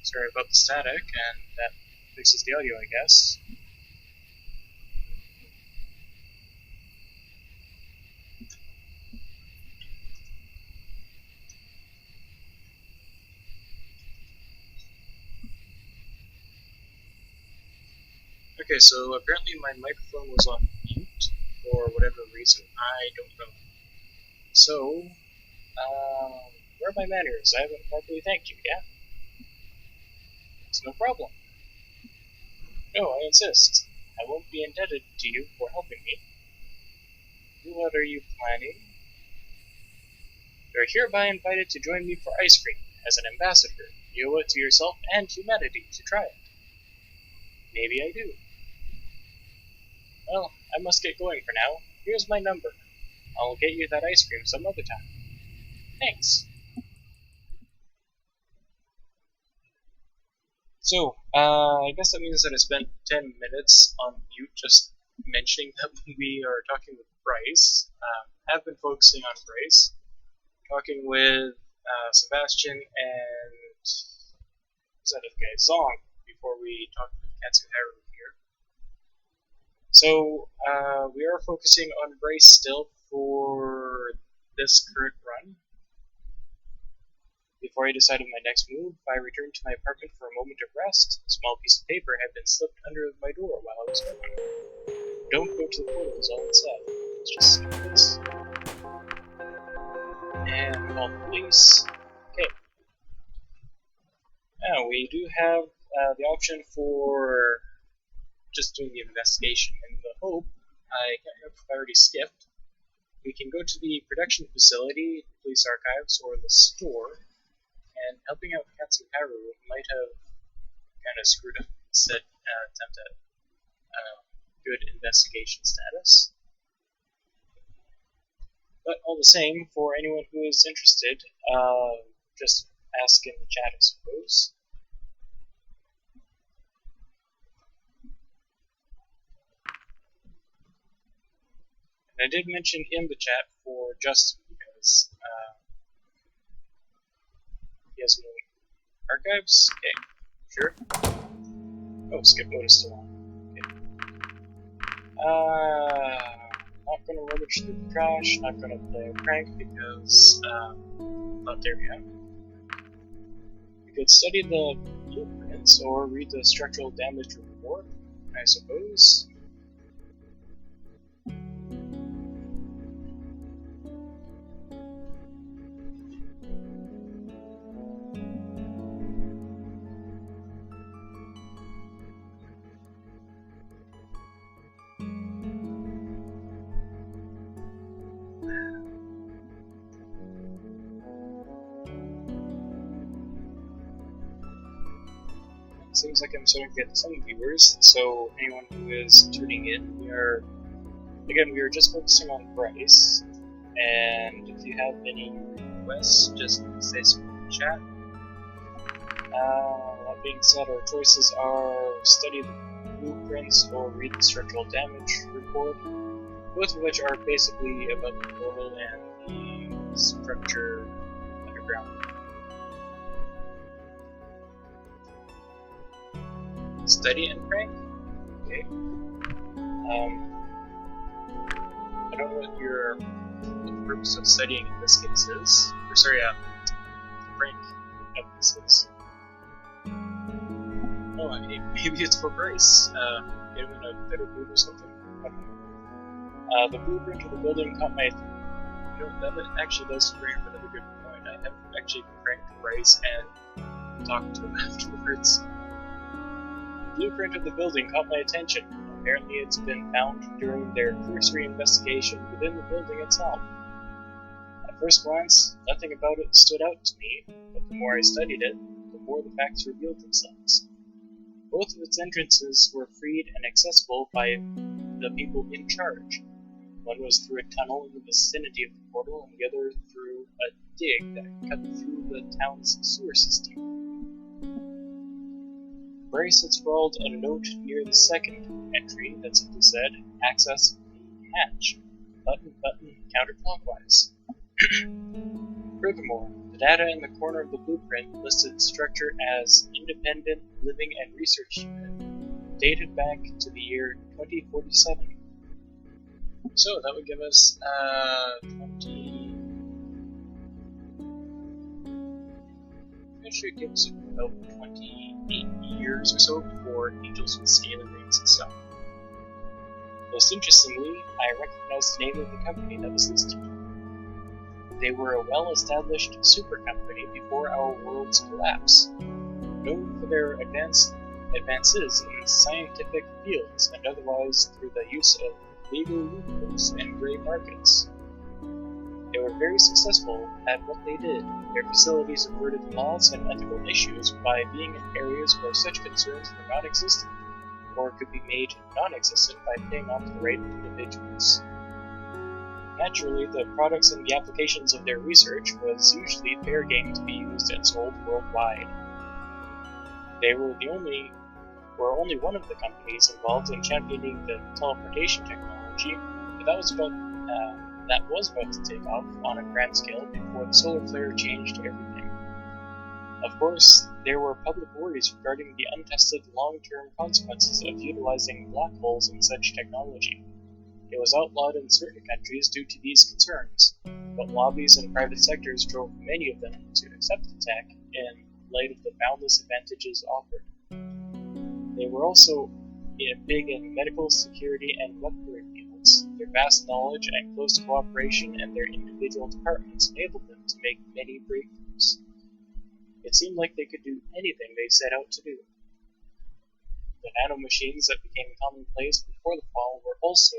Sorry about the static, and that fixes the audio, I guess. Okay, so apparently my microphone was on mute for whatever reason. I don't know. So, where are my manners? I haven't properly thanked you yet. It's no problem. No, I insist. I won't be indebted to you for helping me. What are you planning? You are hereby invited to join me for ice cream. As an ambassador, you owe it to yourself and humanity to try it. Maybe I do. Well, I must get going for now. Here's my number. I'll get you that ice cream some other time. Thanks. So, I guess that means that I spent 10 minutes on mute just mentioning that we are talking with Bryce. I've been focusing on Bryce. Talking with Sebastian and who's that other guy? Zong, before we talked with Katsuharu here. So we are focusing on Bryce still for this current run. Before I decided my next move, I returned to my apartment for a moment of rest. A small piece of paper had been slipped under my door while I was gone. Don't go to the portal is all it said. Let's just skip this. And call the police. Okay. Now we do have the option for just doing the investigation. In the hope, I can't remember if I already skipped. We can go to the production facility, the police archives, or the store, and helping out Katsuharu might have kind of screwed up said attempt at good investigation status. But all the same, for anyone who is interested, just ask in the chat, I suppose. And I did mention in the chat for Justin because he has no archives. Okay, sure. Oh, skip mode is still on. Okay. Not gonna rummage through the trash, not gonna play a prank because, not there yet. We could study the blueprints or read the structural damage report, I suppose. Seems like I'm starting to get some viewers, so anyone who is tuning in, we are just focusing on Bryce, and if you have any requests, just say so in the chat. That being said, our choices are study the blueprints or read the structural damage report, both of which are basically about the portal and the structure underground. Study and prank? Okay. I don't know what the purpose of studying in this case is. Or sorry, prank of this is. Oh, maybe it's for Bryce. Get him in a better mood or something. I don't know. The blueprint of the building caught my attention. You know, that actually does bring up another good point. I haven't actually pranked Bryce and talked to him afterwards. The blueprint of the building caught my attention. Apparently it's been found during their cursory investigation within the building itself. At first glance, nothing about it stood out to me, but the more I studied it, the more the facts revealed themselves. Both of its entrances were freed and accessible by the people in charge. One was through a tunnel in the vicinity of the portal, and the other through a dig that cut through the town's sewer system. Bryce had scrawled a note near the second entry that simply said, "Access the hatch. Button, button, counterclockwise." Furthermore, The data in the corner of the blueprint listed its structure as Independent Living and Research Unit, dated back to the year 2047. So that would give us 20. That should give us about 28 years or so before Angels with Scaly Wings and stuff. Most interestingly, I recognized the name of the company that was listed. They were a well-established super company before our world's collapse, known for their advances in scientific fields and otherwise through the use of legal loopholes and gray markets. They were very successful at what they did. Their facilities averted laws and ethical issues by being in areas where such concerns were non-existent, or could be made non-existent by paying off the right individuals. Naturally, the products and the applications of their research was usually fair game to be used and sold worldwide. They were only one of the companies involved in championing the teleportation technology, but that was about to take off on a grand scale before the solar flare changed everything. Of course, there were public worries regarding the untested long-term consequences of utilizing black holes in such technology. It was outlawed in certain countries due to these concerns, but lobbies and private sectors drove many of them to accept the tech in light of the boundless advantages offered. They were also big in medical, security, and weaponry fields. Their vast knowledge and close cooperation and their individual departments enabled them to make many breakthroughs. It seemed like they could do anything they set out to do. The nanomachines that became commonplace before the fall were also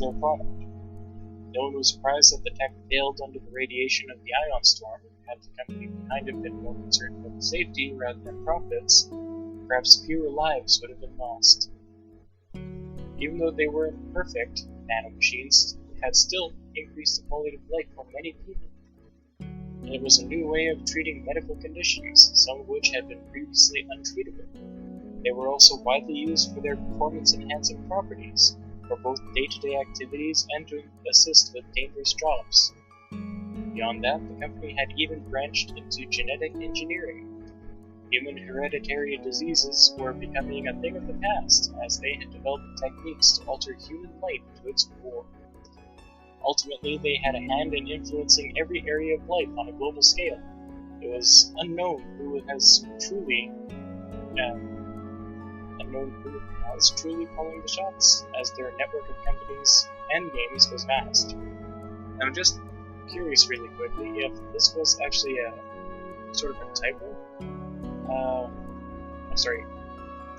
their product. No one was surprised that the tech failed under the radiation of the ion storm. Had the company behind it been more concerned about the safety rather than profits, perhaps fewer lives would have been lost. Even though they weren't perfect, nanomachines had still increased the quality of life for many people. And it was a new way of treating medical conditions, some of which had been previously untreatable. They were also widely used for their performance-enhancing properties, for both day-to-day activities and to assist with dangerous jobs. Beyond that, the company had even branched into genetic engineering. Human hereditary diseases were becoming a thing of the past, as they had developed techniques to alter human life to its core. Ultimately, they had a hand in influencing every area of life on a global scale. It was unknown who has truly calling the shots, as their network of companies and games was vast. I'm just curious really quickly if this was actually a sort of a typo.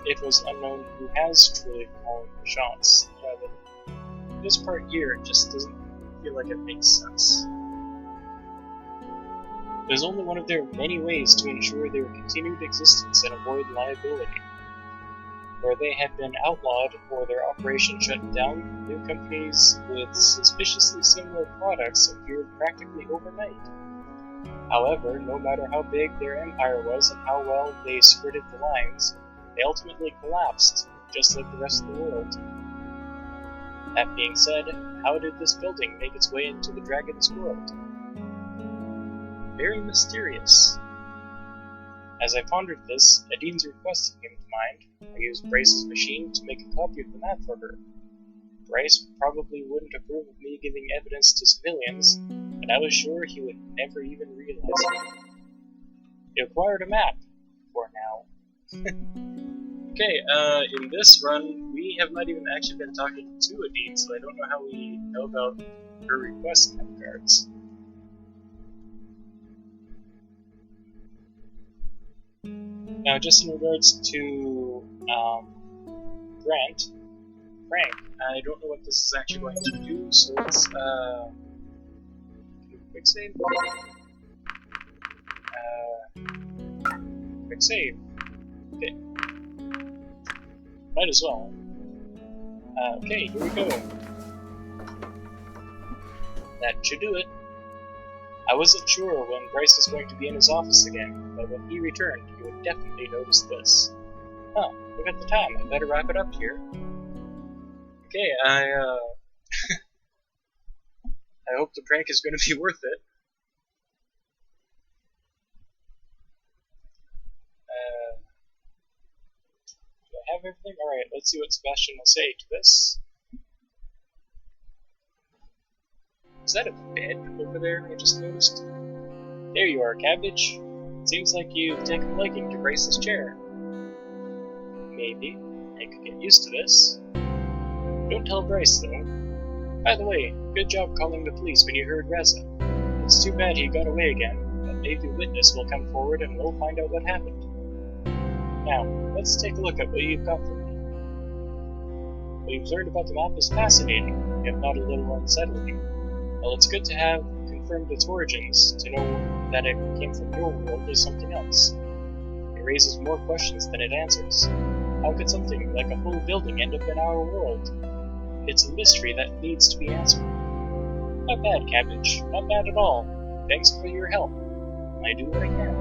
It was unknown who has truly calling the shots. This part here just doesn't feel like it makes sense. It was only one of their many ways to ensure their continued existence and avoid liability. Where they had been outlawed or their operations shut down, new companies with suspiciously similar products appeared practically overnight. However, no matter how big their empire was and how well they skirted the lines, they ultimately collapsed, just like the rest of the world. That being said, how did this building make its way into the Dragon's world? Very mysterious. As I pondered this, Adine's request came to mind. I used Bryce's machine to make a copy of the map for her. Bryce probably wouldn't approve of me giving evidence to civilians, but I was sure he would never even realize it. He acquired a map, for now. Okay, in this run, we have not even actually been talking to Adine, so I don't know how we know about her request in that regards. Now, just in regards to Frank, I don't know what this is actually going to do, so let's quick save. Quick save. Okay. Might as well. Okay, here we go. That should do it. I wasn't sure when Bryce was going to be in his office again, but when he returned, he would definitely notice this. Huh, look at the time, I better wrap it up here. Okay, I hope the prank is going to be worth it. have everything? Alright, let's see what Sebastian will say to this. Is that a bed over there I just noticed? There you are, Cabbage. Seems like you've taken a liking to Bryce's chair. Maybe. I could get used to this. Don't tell Bryce, though. By the way, good job calling the police when you heard Reza. It's too bad he got away again, but maybe a witness will come forward and we'll find out what happened. Now, let's take a look at what you've got for me. What you've learned about the map is fascinating, if not a little unsettling. While it's good to have confirmed its origins, to know that it came from your world is something else. It raises more questions than it answers. How could something like a whole building end up in our world? It's a mystery that needs to be answered. Not bad, Cabbage. Not bad at all. Thanks for your help. I do what I can.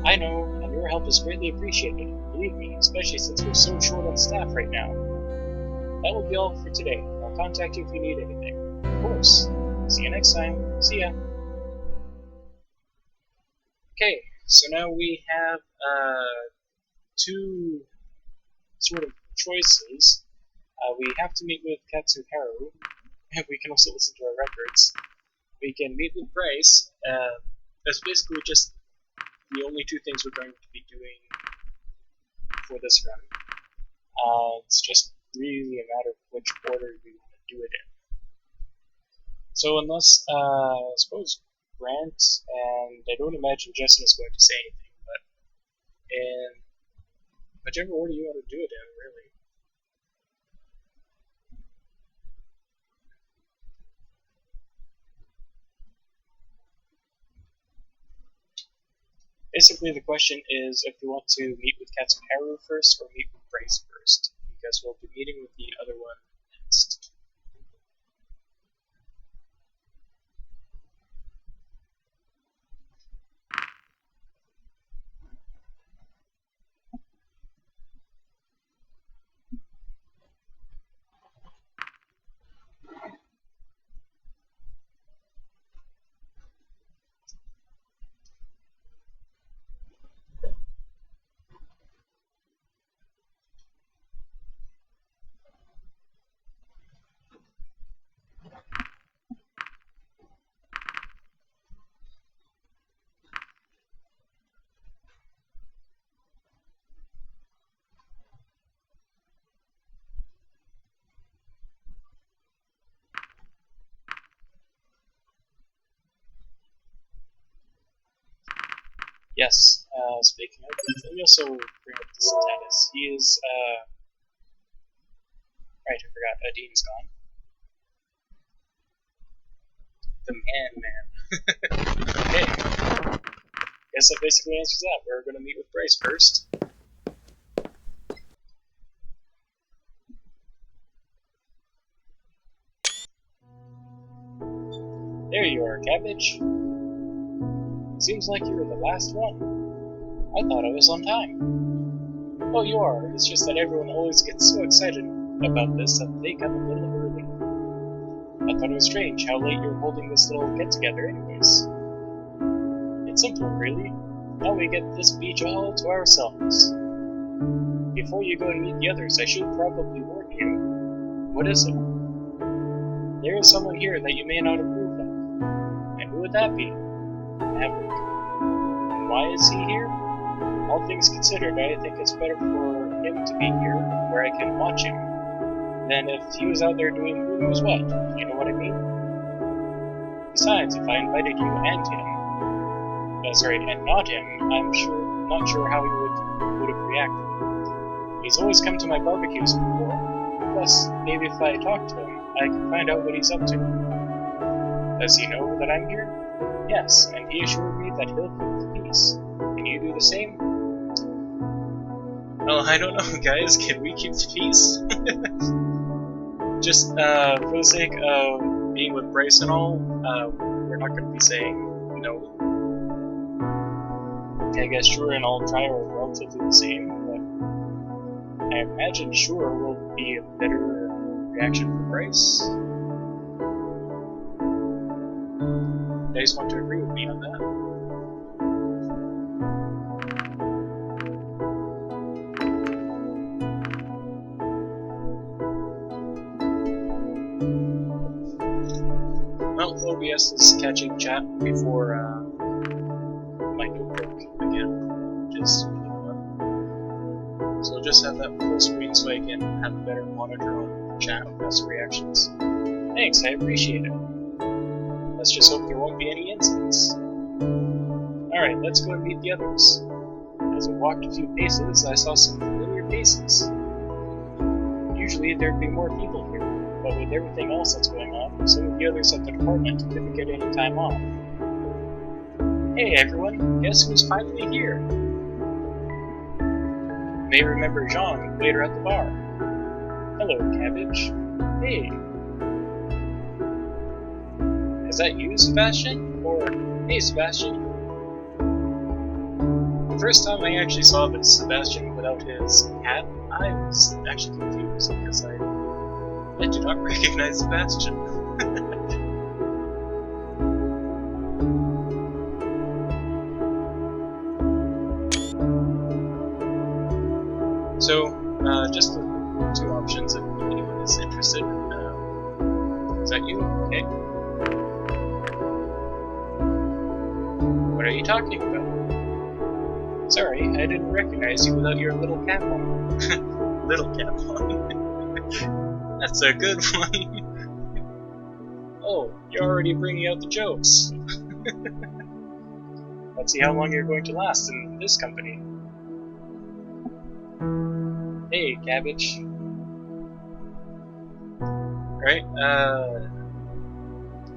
I know, and your help is greatly appreciated. Believe me, especially since we're so short on staff right now. That will be all for today. I'll contact you if you need anything. Of course. See you next time. See ya. Okay, so now we have two sort of choices. We have to meet with Katsuharu, and we can also listen to our records. We can meet with Bryce. That's basically just the only two things we're going to be doing for this run. It's just really a matter of which order we want to do it in. So unless, I suppose, Grant, and I don't imagine Justin is going to say anything, but in whichever order you want to do it in, really. Basically, the question is if we want to meet with Katsuharu first or meet with Bryce first, because we'll be meeting with the other one next. Yes, speaking of, let me also bring up the status. He is, right, I forgot, Dean's gone. The man. Okay. Guess that basically answers that. We're going to meet with Bryce first. There you are, Cabbage. Seems like you were the last one. I thought I was on time. Oh, you are. It's just that everyone always gets so excited about this that they come a little early. I thought it was strange how late you're holding this little get-together anyways. It's simple, really. Now we get this beach all to ourselves. Before you go and meet the others, I should probably warn you. What is it? There is someone here that you may not approve of. And who would that be? Maverick. And why is he here? All things considered, I think it's better for him to be here, where I can watch him, than if he was out there doing who knows what. You know what I mean? Besides, if I invited you and him, and not him, not sure how he would have reacted. He's always come to my barbecues before. Plus, maybe if I talk to him, I can find out what he's up to. Does he know that I'm here? Yes, and he assured me that he'll keep the peace. Can you do the same? Well, I don't know, guys. Can we keep the peace? Just for the sake of being with Bryce and all, we're not going to be saying no. I guess sure and I'll try are relatively the same, but I imagine sure will be a better reaction for Bryce. You guys want to agree with me on that? OBS is catching chat before my notebook again, which is so I'll just have that full screen so I can have a better monitor on chat and press reactions. Thanks, I appreciate it. Let's just hope there won't be any incidents. Alright, let's go and meet the others. As I walked a few paces, I saw some familiar faces. Usually there'd be more people here, but with everything else that's going on, some of the others at the department didn't get any time off. Hey everyone, guess who's finally here? You may remember Jean later at the bar. Hello, Cabbage. Hey. Is that you, Sebastian? Or, hey Sebastian? The first time I actually saw this Sebastian without his hat, I was actually confused because I did not recognize Sebastian. So, just the two options if anyone is interested. Is that you? Okay. What are you talking about? Sorry, I didn't recognize you without your little cap on. Little cap on. That's a good one. Oh, you're already bringing out the jokes. Let's see how long you're going to last in this company. Hey, Cabbage. Right,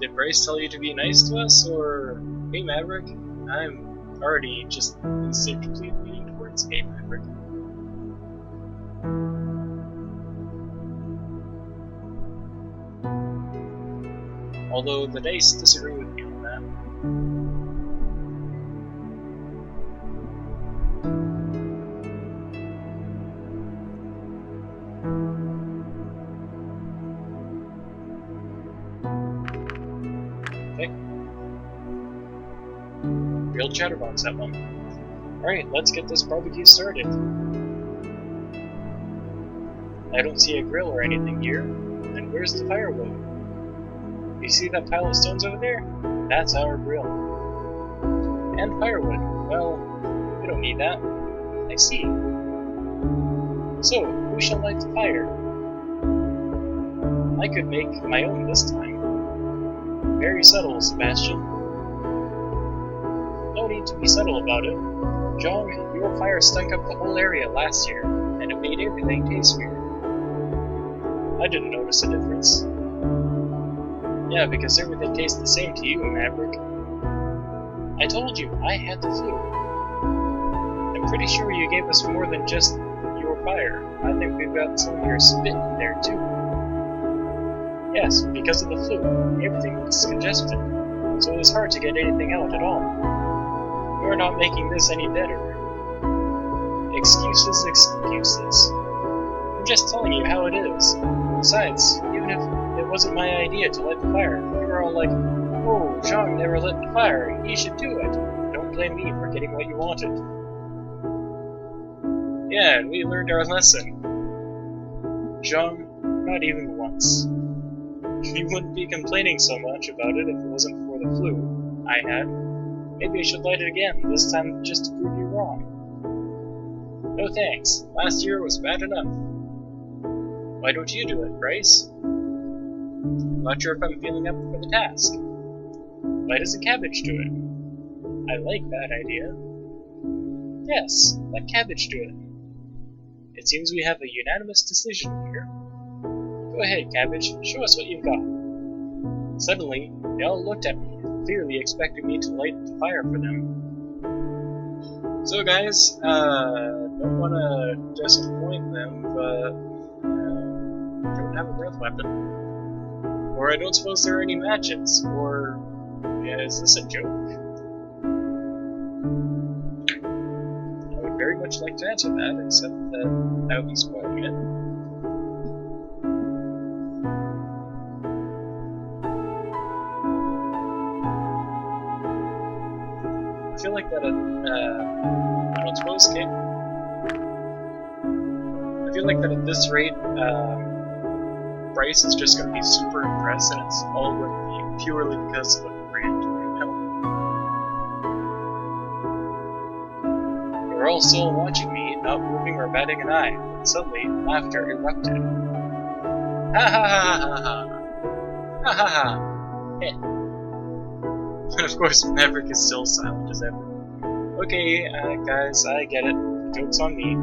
did Bryce tell you to be nice to us, or... Hey, Maverick? I'm already just instinctively leaning towards Hey, Maverick. Although the dice disagree with me on that. Okay. Real chatterbox, that one. Alright, let's get this barbecue started. I don't see a grill or anything here. And where's the firewood? You see that pile of stones over there? That's our grill. And firewood. Well, we don't need that. I see. So, who shall light the fire? I could make my own this time. Very subtle, Sebastian. No need to be subtle about it. John, your fire stunk up the whole area last year, and it made everything taste weird. I didn't notice a difference. Yeah, because everything tastes the same to you, Maverick. I told you, I had the flu. I'm pretty sure you gave us more than just your fire. I think we've got some of your spit in there, too. Yes, because of the flu, everything was congested, so it was hard to get anything out at all. You're not making this any better. Excuses, excuses. I'm just telling you how it is. Besides, even if it wasn't my idea to light the fire, you were all like, oh, Jean never lit the fire, he should do it. Don't blame me for getting what you wanted. Yeah, and we learned our lesson. Jean, not even once. You wouldn't be complaining so much about it if it wasn't for the flu I had. Maybe I should light it again, this time just to prove you wrong. No thanks, last year was bad enough. Why don't you do it, Bryce? I'm not sure if I'm feeling up for the task. Why doesn't Cabbage do it? I like that idea. Yes, let Cabbage do it. It seems we have a unanimous decision here. Go ahead, Cabbage, show us what you've got. Suddenly, they all looked at me, clearly expecting me to light the fire for them. So guys, don't want to disappoint them, but don't have a breath weapon. Or I don't suppose there are any matches, or is this a joke? I would very much like to answer that, except that I would be spoiling it. I feel like that I don't suppose, okay. I feel like that at this rate, Bryce is just going to be super impressed and it's all going to be purely because of a brand new help. They were all still watching me, not moving or batting an eye, when suddenly laughter erupted. Ha ha ha ha ha! Ha ha ha! Heh. And of course, Maverick is still silent as ever. Okay, guys, I get it. The joke's on me.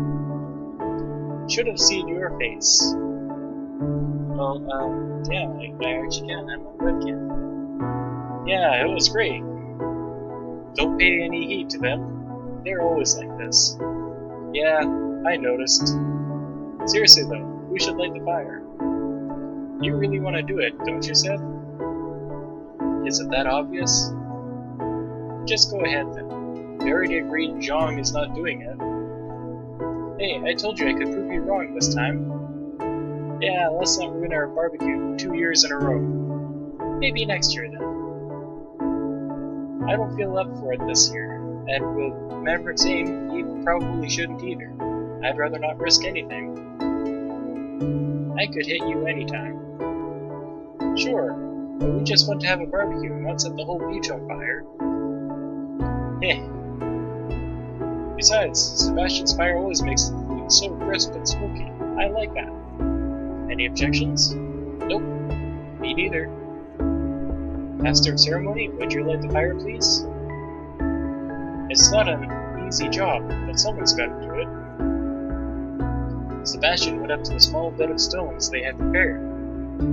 Should have seen your face. Well, yeah, I actually can. I'm on webcam. Yeah, it was great. Don't pay any heed to them. They're always like this. Yeah, I noticed. Seriously though, who should light the fire? You really want to do it, don't you, Seth? Is it that obvious? Just go ahead then. We already agreed Zhang is not doing it. Hey, I told you I could prove you wrong this time. Yeah, let's not ruin our barbecue 2 years in a row. Maybe next year then. I don't feel up for it this year, and with Maverick's aim, he probably shouldn't either. I'd rather not risk anything. I could hit you anytime. Sure, but we just want to have a barbecue, not set the whole beach on fire. Heh. Besides, Sebastian's fire always makes the food so crisp and smoky. I like that. Any objections? Nope. Me neither. Master of Ceremony, would you light the fire, please? It's not an easy job, but someone's got to do it. Sebastian went up to the small bed of stones they had prepared.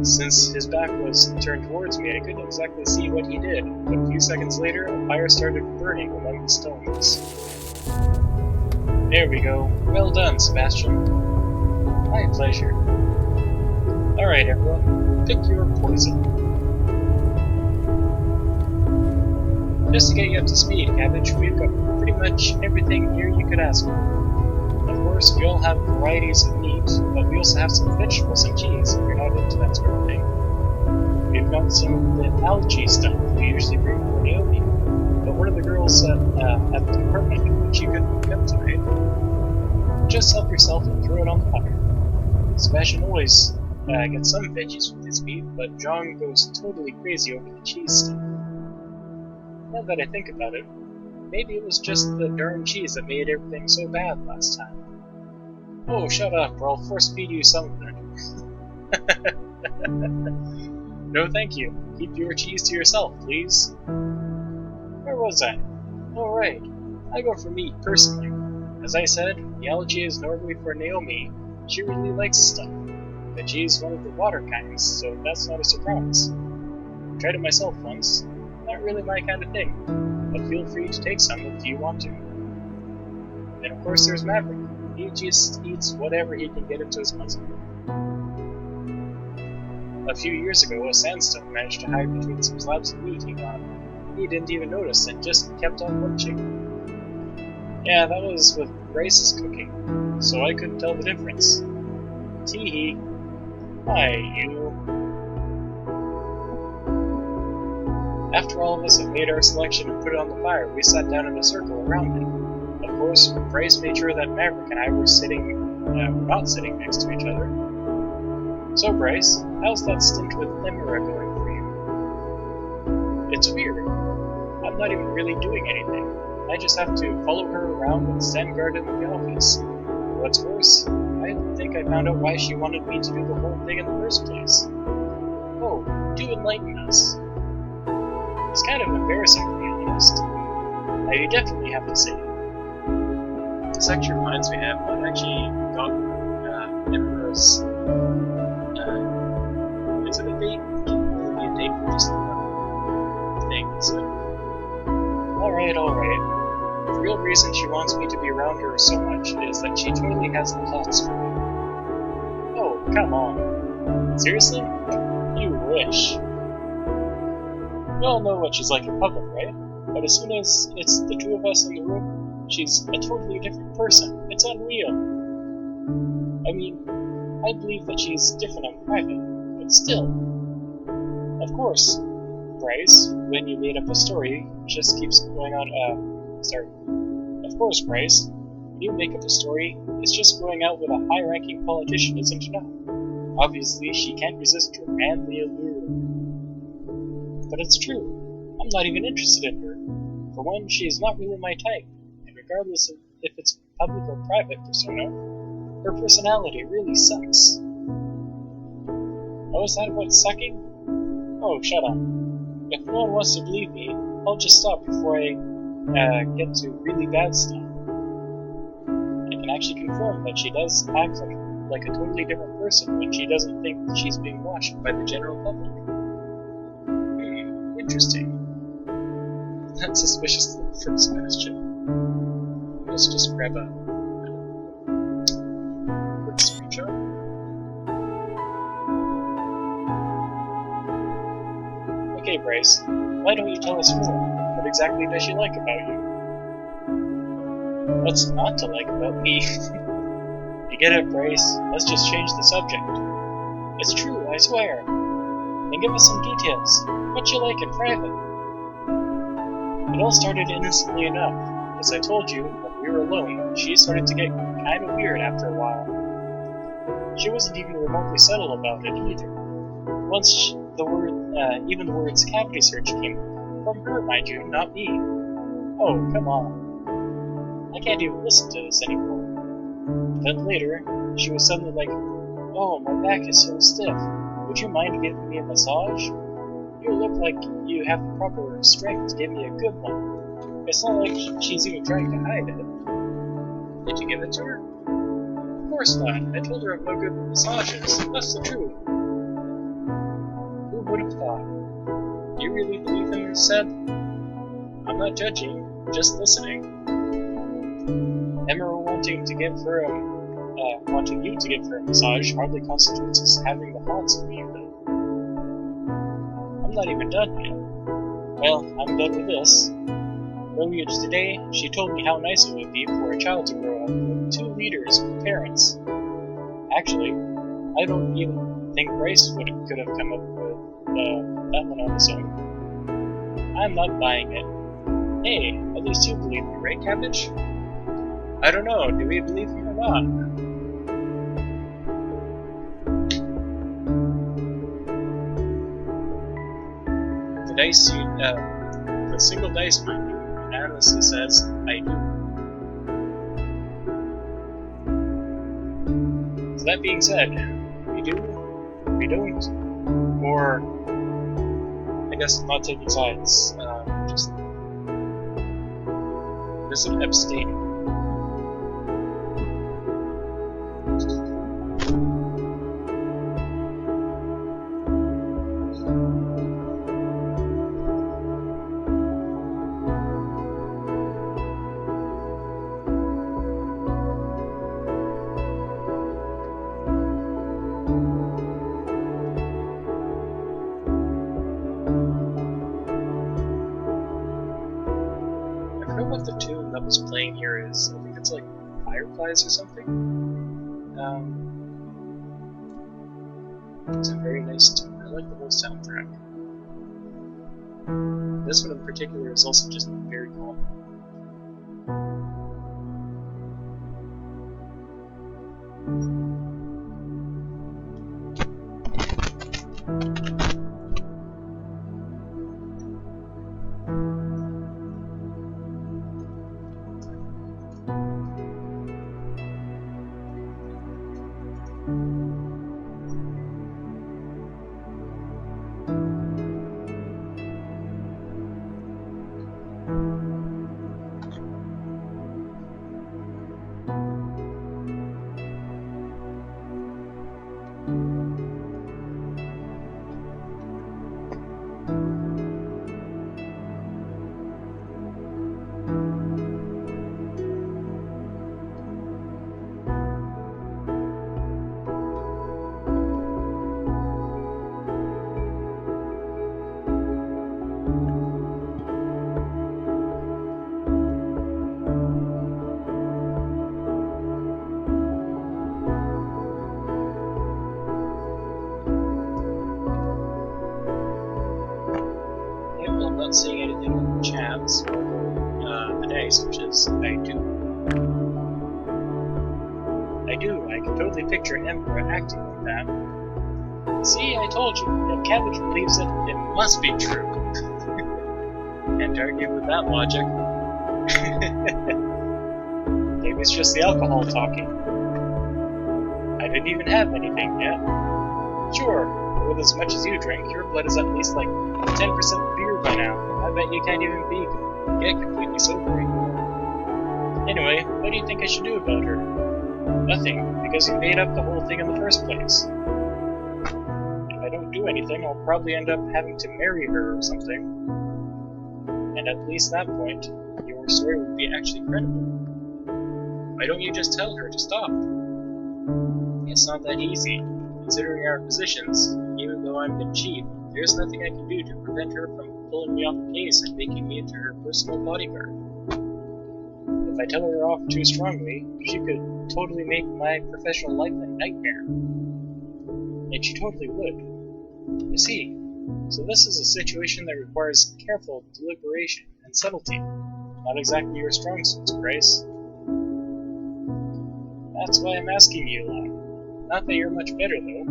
Since his back was turned towards me, I couldn't exactly see what he did, but a few seconds later, a fire started burning among the stones. There we go. Well done, Sebastian. My pleasure. Alright, everyone. Pick your poison. Just to get you up to speed, Cabbage, we've got pretty much everything here you could ask for. Of course, we all have varieties of meat, but we also have some vegetables and cheese, if you're not into that sort of thing. We've got some of the algae stuff we usually bring for Naomi, but one of the girls at the department, she couldn't come tonight. Just help yourself and throw it on the fire. Sebastian always gets some veggies with his meat, but Zhang goes totally crazy over the cheese stuff. Now that I think about it, maybe it was just the darn cheese that made everything so bad last time. Oh, shut up, or I'll force feed you some of it. No, thank you. Keep your cheese to yourself, please. Where was I? Oh, right. I go for meat, personally. As I said, the algae is normally for Naomi. She really likes stuff. Veggie is one of the water kinds, so that's not a surprise. I tried it myself once. Not really my kind of thing, but feel free to take some if you want to. Then of course there's Maverick. He just eats whatever he can get into his muzzle. A few years ago, a sandstone managed to hide between some slabs of meat he got. He didn't even notice and just kept on munching. Yeah, that was with Grace's cooking, so I couldn't tell the difference. Tee-hee. Hi, you. After all of us had made our selection and put it on the fire, we sat down in a circle around it. Of course, Bryce made sure that Maverick and I were not sitting next to each other. So, Bryce, how's that stint with Limerick going for you? It's weird. I'm not even really doing anything. I just have to follow her around and stand guard in the office. What's worse, I think I found out why she wanted me to do the whole thing in the first place. Oh, do enlighten us. It's kind of embarrassing, to be honest. I definitely have to say it. This actually reminds me, I have not actually gotten Emperor's. Is it a date? It can only be a date for just one thing, is it? Alright. The real reason she wants me to be around her so much is that she totally has the hots for me. Oh, come on. Seriously? You wish. We all know what she's like in public, right? But as soon as it's the two of us in the room, she's a totally different person. It's unreal. I mean, I believe that she's different in private, but still. Of course, Bryce, when you made up a story, just keeps going on, Of course, Bryce, when you make up a story, it's just going out with a high-ranking politician, isn't it not? Obviously, she can't resist your manly allure. But it's true. I'm not even interested in her. For one, she is not really my type, and regardless of if it's public or private persona, her personality really sucks. Oh, is that about sucking? Oh, shut up. If no one wants to believe me, I'll just stop before I get to really bad stuff. I can actually confirm that she does act like a totally different person when she doesn't think she's being watched by the general public. Interesting. That's suspicious from Sebastian. Let's just grab a quick screenshot. Okay, Bryce, why don't you tell us more? What exactly does she like about you? What's not to like about me? You get it, Bryce. Let's just change the subject. It's true, I swear. Then give us some details. What you like in private? It all started innocently enough. As I told you, when we were alone, she started to get kind of weird after a while. She wasn't even remotely subtle about it either. Once even the words cavity search came from her, mind you, not me. Oh, come on. I can't even listen to this anymore. Then later, she was suddenly like, oh, my back is so stiff. Would you mind giving me a massage? You look like you have the proper strength to give me a good one. It's not like she's even trying to hide it. Did you give it to her? Of course not. I told her I'm no good with massages. That's the truth. Who would have thought? Do you really believe him, said? I'm not judging, just listening. Emma wanting you to give her a massage hardly constitutes as having the hots for you, though. I'm not even done yet. Well, I'm done with this. Earlier today, she told me how nice it would be for a child to grow up with 2 leaders for parents. Actually, I don't even think Bryce could have come up with that one on his own. I'm not buying it. Hey, at least you believe me, right, Cabbage? I don't know, do we believe him or not? The single dice mind unanimously says, I do. So that being said, we do, we don't, or I guess not taking sides, just abstaining. What the tune that was playing here is. I think it's like Fireflies or something. It's a very nice tune. I like the whole soundtrack. This one in particular is also just very calm. Not seeing anything in the chats or the dice, which is I do. I can totally picture Emperor acting like that. See, I told you. If Cabbage believes it, it must be true. Can't argue with that logic. Maybe it's just the alcohol talking. I didn't even have anything yet. Sure, with as much as you drink, your blood is at least like 10% beer by now. I bet you can't even get completely sober anymore. Anyway, what do you think I should do about her? Nothing, because you made up the whole thing in the first place. If I don't do anything, I'll probably end up having to marry her or something. And at least that point, your story would be actually credible. Why don't you just tell her to stop? It's not that easy. Considering our positions, even though I'm the chief, there's nothing I can do to prevent her from pulling me off the case and making me into her personal bodyguard. If I tell her off too strongly, she could totally make my professional life a nightmare. And she totally would. I see. So this is a situation that requires careful deliberation and subtlety. Not exactly your strong suits, Bryce. That's why I'm asking you, lad. Not that you're much better, though.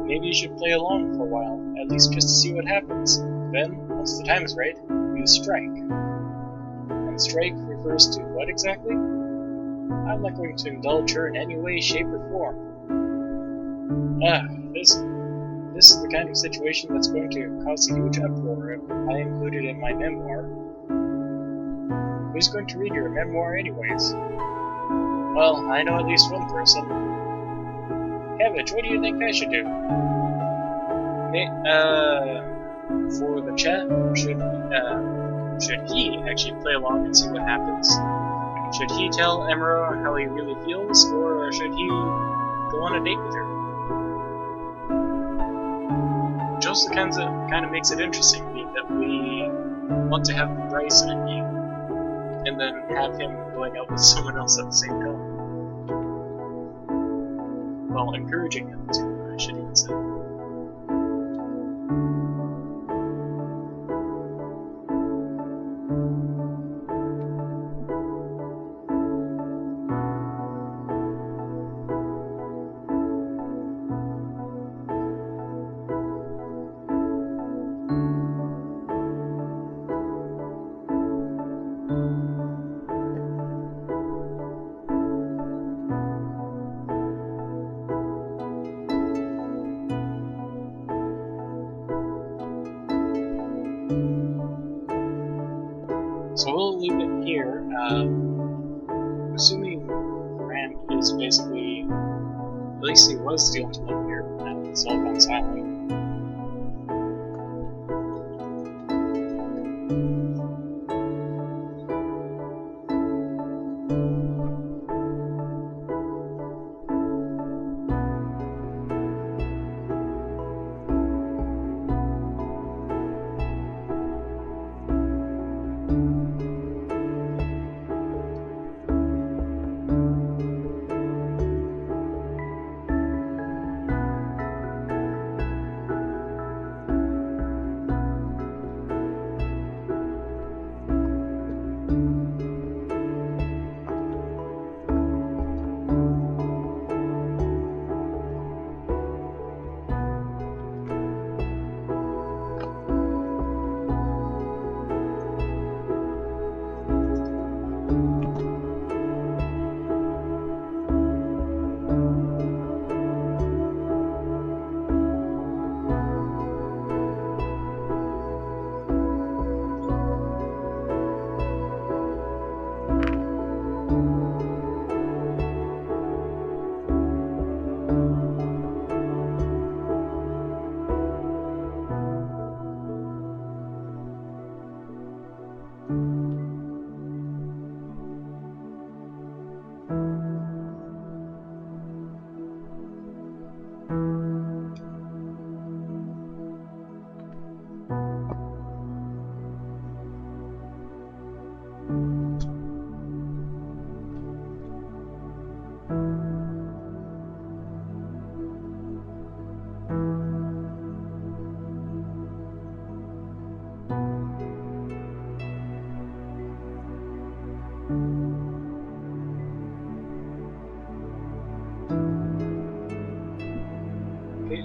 Maybe you should play along for a while, at least just to see what happens. Then, once the time is right, you strike. And strike refers to what exactly? I'm not going to indulge her in any way, shape, or form. This is the kind of situation that's going to cause a huge uproar if I include it in my memoir. Who's going to read your memoir anyways? Well, I know at least one person. Cabbage, what do you think I should do? For the chat, should he actually play along and see what happens? Should he tell Emerald how he really feels, or should he go on a date with her? Joseph kind of makes it interesting, being that we want to have Bryce in a game, and then have him going out with someone else at the same time. Well, encouraging him to, I should even say. So we'll leave it here. Assuming Grant is basically, at least he was the only one here, now it's all gone silent.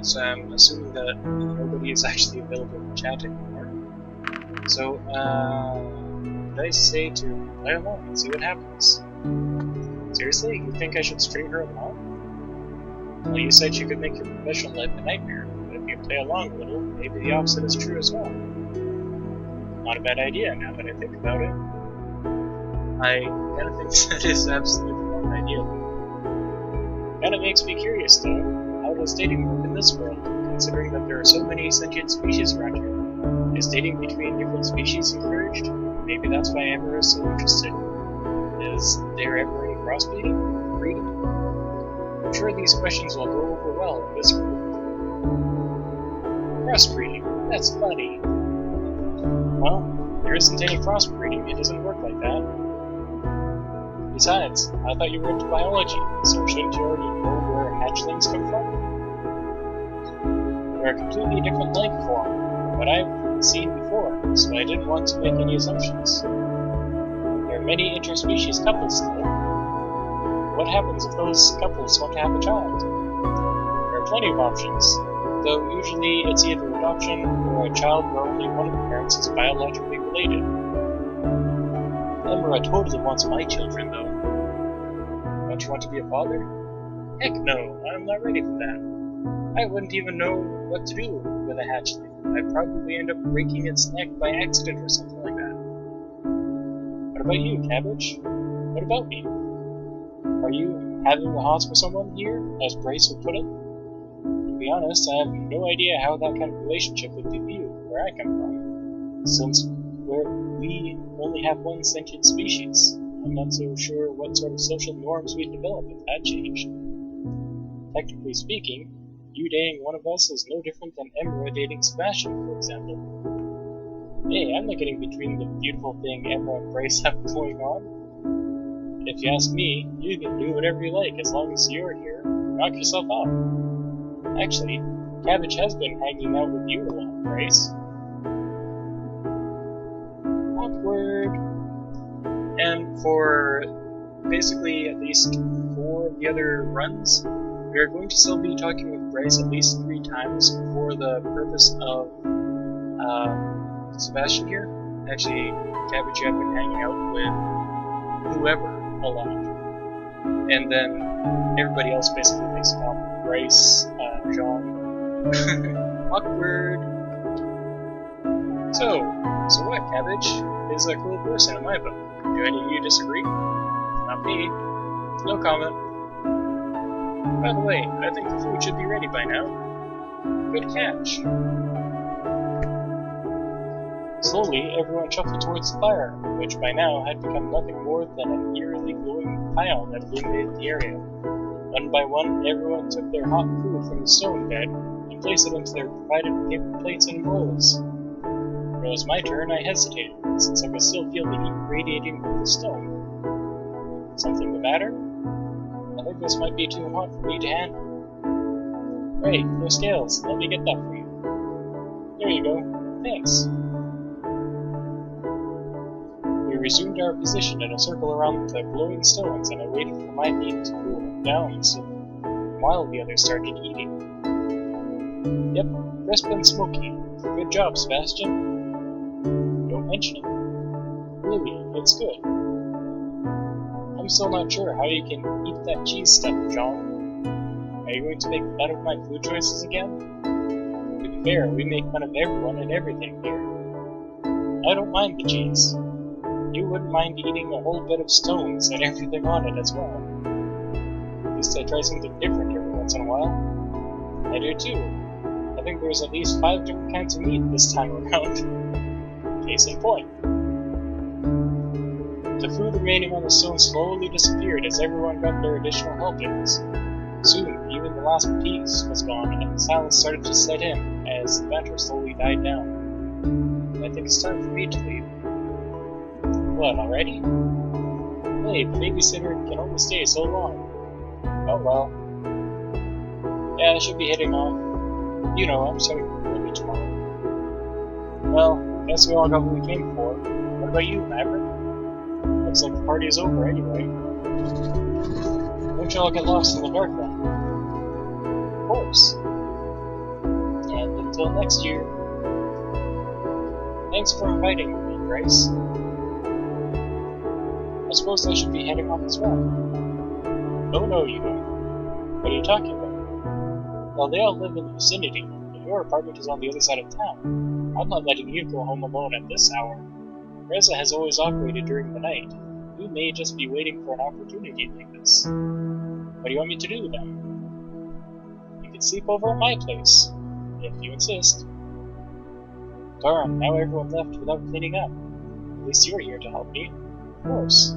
so I'm assuming that nobody is actually available to chat anymore. So, did I say to play along and see what happens? Seriously? You think I should string her along? Well, you said she could make your professional life a nightmare, but if you play along a little, maybe the opposite is true as well. Not a bad idea, now that I think about it. I kinda think that is absolutely the wrong idea. Kinda makes me curious, though. How does dating work in this world, considering that there are so many sentient species around here? Is dating between different species encouraged? Maybe that's why Amber is so interested. Is there ever any crossbreeding? I'm sure these questions will go over well in this group. Crossbreeding? That's funny. Well, there isn't any crossbreeding. It doesn't work like that. Besides, I thought you were into biology, so shouldn't you already know where hatchlings come from? They're a completely different life form from what I've seen before, so I didn't want to make any assumptions. There are many interspecies couples though. What happens if those couples want to have a child? There are plenty of options, though usually it's either adoption or a child where only one of the parents is biologically related. Emra totally wants my children, though. Don't you want to be a father? Heck no, I'm not ready for that. I wouldn't even know what to do with a hatchling. I'd probably end up breaking its neck by accident or something like that. What about you, Cabbage? What about me? Are you having the hots for someone here, as Bryce would put it? To be honest, I have no idea how that kind of relationship would be viewed where I come from, since we only have one sentient species. I'm not so sure what sort of social norms we'd develop if that changed. Technically speaking, you dating one of us is no different than Emra dating Sebastian, for example. Hey, I'm not getting between the beautiful thing Emra and Bryce have going on. If you ask me, you can do whatever you like as long as you're here. Knock yourself out. Actually, Cabbage has been hanging out with you a lot, Bryce. Awkward. And for basically at least 4 of the other runs, we are going to still be talking with Bryce at least 3 times for the purpose of Sebastian here. Actually, Cabbage, you have been hanging out with whoever a lot. And then everybody else basically makes a comment. Bryce, Jean. Awkward. So what, Cabbage? Is a cool person in my book. Do any of you disagree? Not me. No comment. By the way, I think the food should be ready by now. Good catch. Slowly, everyone shuffled towards the fire, which by now had become nothing more than an eerily glowing pile that illuminated the area. One by one, everyone took their hot food from the stone bed and placed it into their provided paper plates and bowls. When it was my turn, I hesitated, since I could still feel the heat radiating from the stone. Something the matter? I think this might be too hot for me to handle. Great, no scales. Let me get that for you. There you go. Thanks. We resumed our position in a circle around the glowing stones, and I waited for my meat to cool down while the others started eating. Yep, crisp and smoky. Good job, Sebastian. Don't mention it. Really, it's good. I'm still not sure how you can eat that cheese stuff, Jean. Are you going to make fun of my food choices again? To be fair, we make fun of everyone and everything here. I don't mind the cheese. You wouldn't mind eating a whole bed of stones and everything on it as well. At least I try something different every once in a while. I do too. I think there's at least 5 different kinds of meat this time around. Case in point. The food remaining on the stone slowly disappeared as everyone got their additional helpings. Soon, even the last piece was gone, and silence started to set in as the banter slowly died down. I think it's time for me to leave. What, already? Hey, the babysitter can only stay so long. Oh well. Yeah, I should be heading off. You know, I'm starting early tomorrow. Well, guess we all got what we came for. What about you, Maverick? Looks like the party is over anyway. Don't you all get lost in the dark then? Of course. until next year. Thanks for inviting me, Grace. I suppose I should be heading off as well. Oh no, you don't. What are you talking about? Well, they all live in the vicinity, and your apartment is on the other side of town. I'm not letting you go home alone at this hour. Reza has always operated during the night. You may just be waiting for an opportunity like this. What do you want me to do, then? You can sleep over at my place, if you insist. Darn, now everyone left without cleaning up. At least you're here to help me. Of course.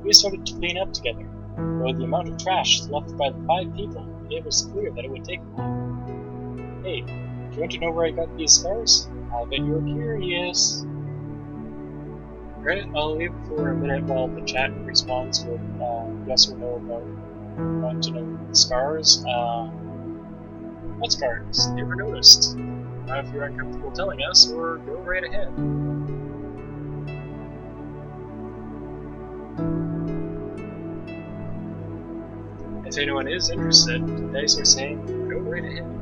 We started to clean up together, though the amount of trash left by the 5 people, it was clear that it would take a while. Hey, do you want to know where I got these scars? I bet you're curious. Right, I'll leave for a minute while the chat responds with yes or no about wanting to know the scars. What scars? Never noticed. If you're uncomfortable telling us, or go right ahead. If anyone is interested, the dice are saying, go right ahead.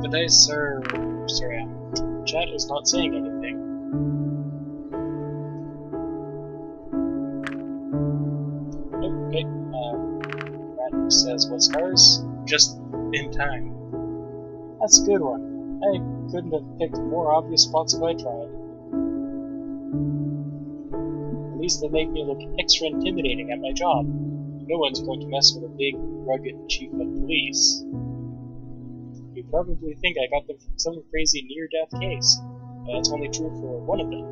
The dice are... sorry, chat is not saying anything. Okay, Random says, what scars? Just in time. That's a good one. I couldn't have picked more obvious spots if I tried. At least they make me look extra intimidating at my job. No one's going to mess with a big, rugged chief of police. You probably think I got them from some crazy near-death case, but that's only true for one of them.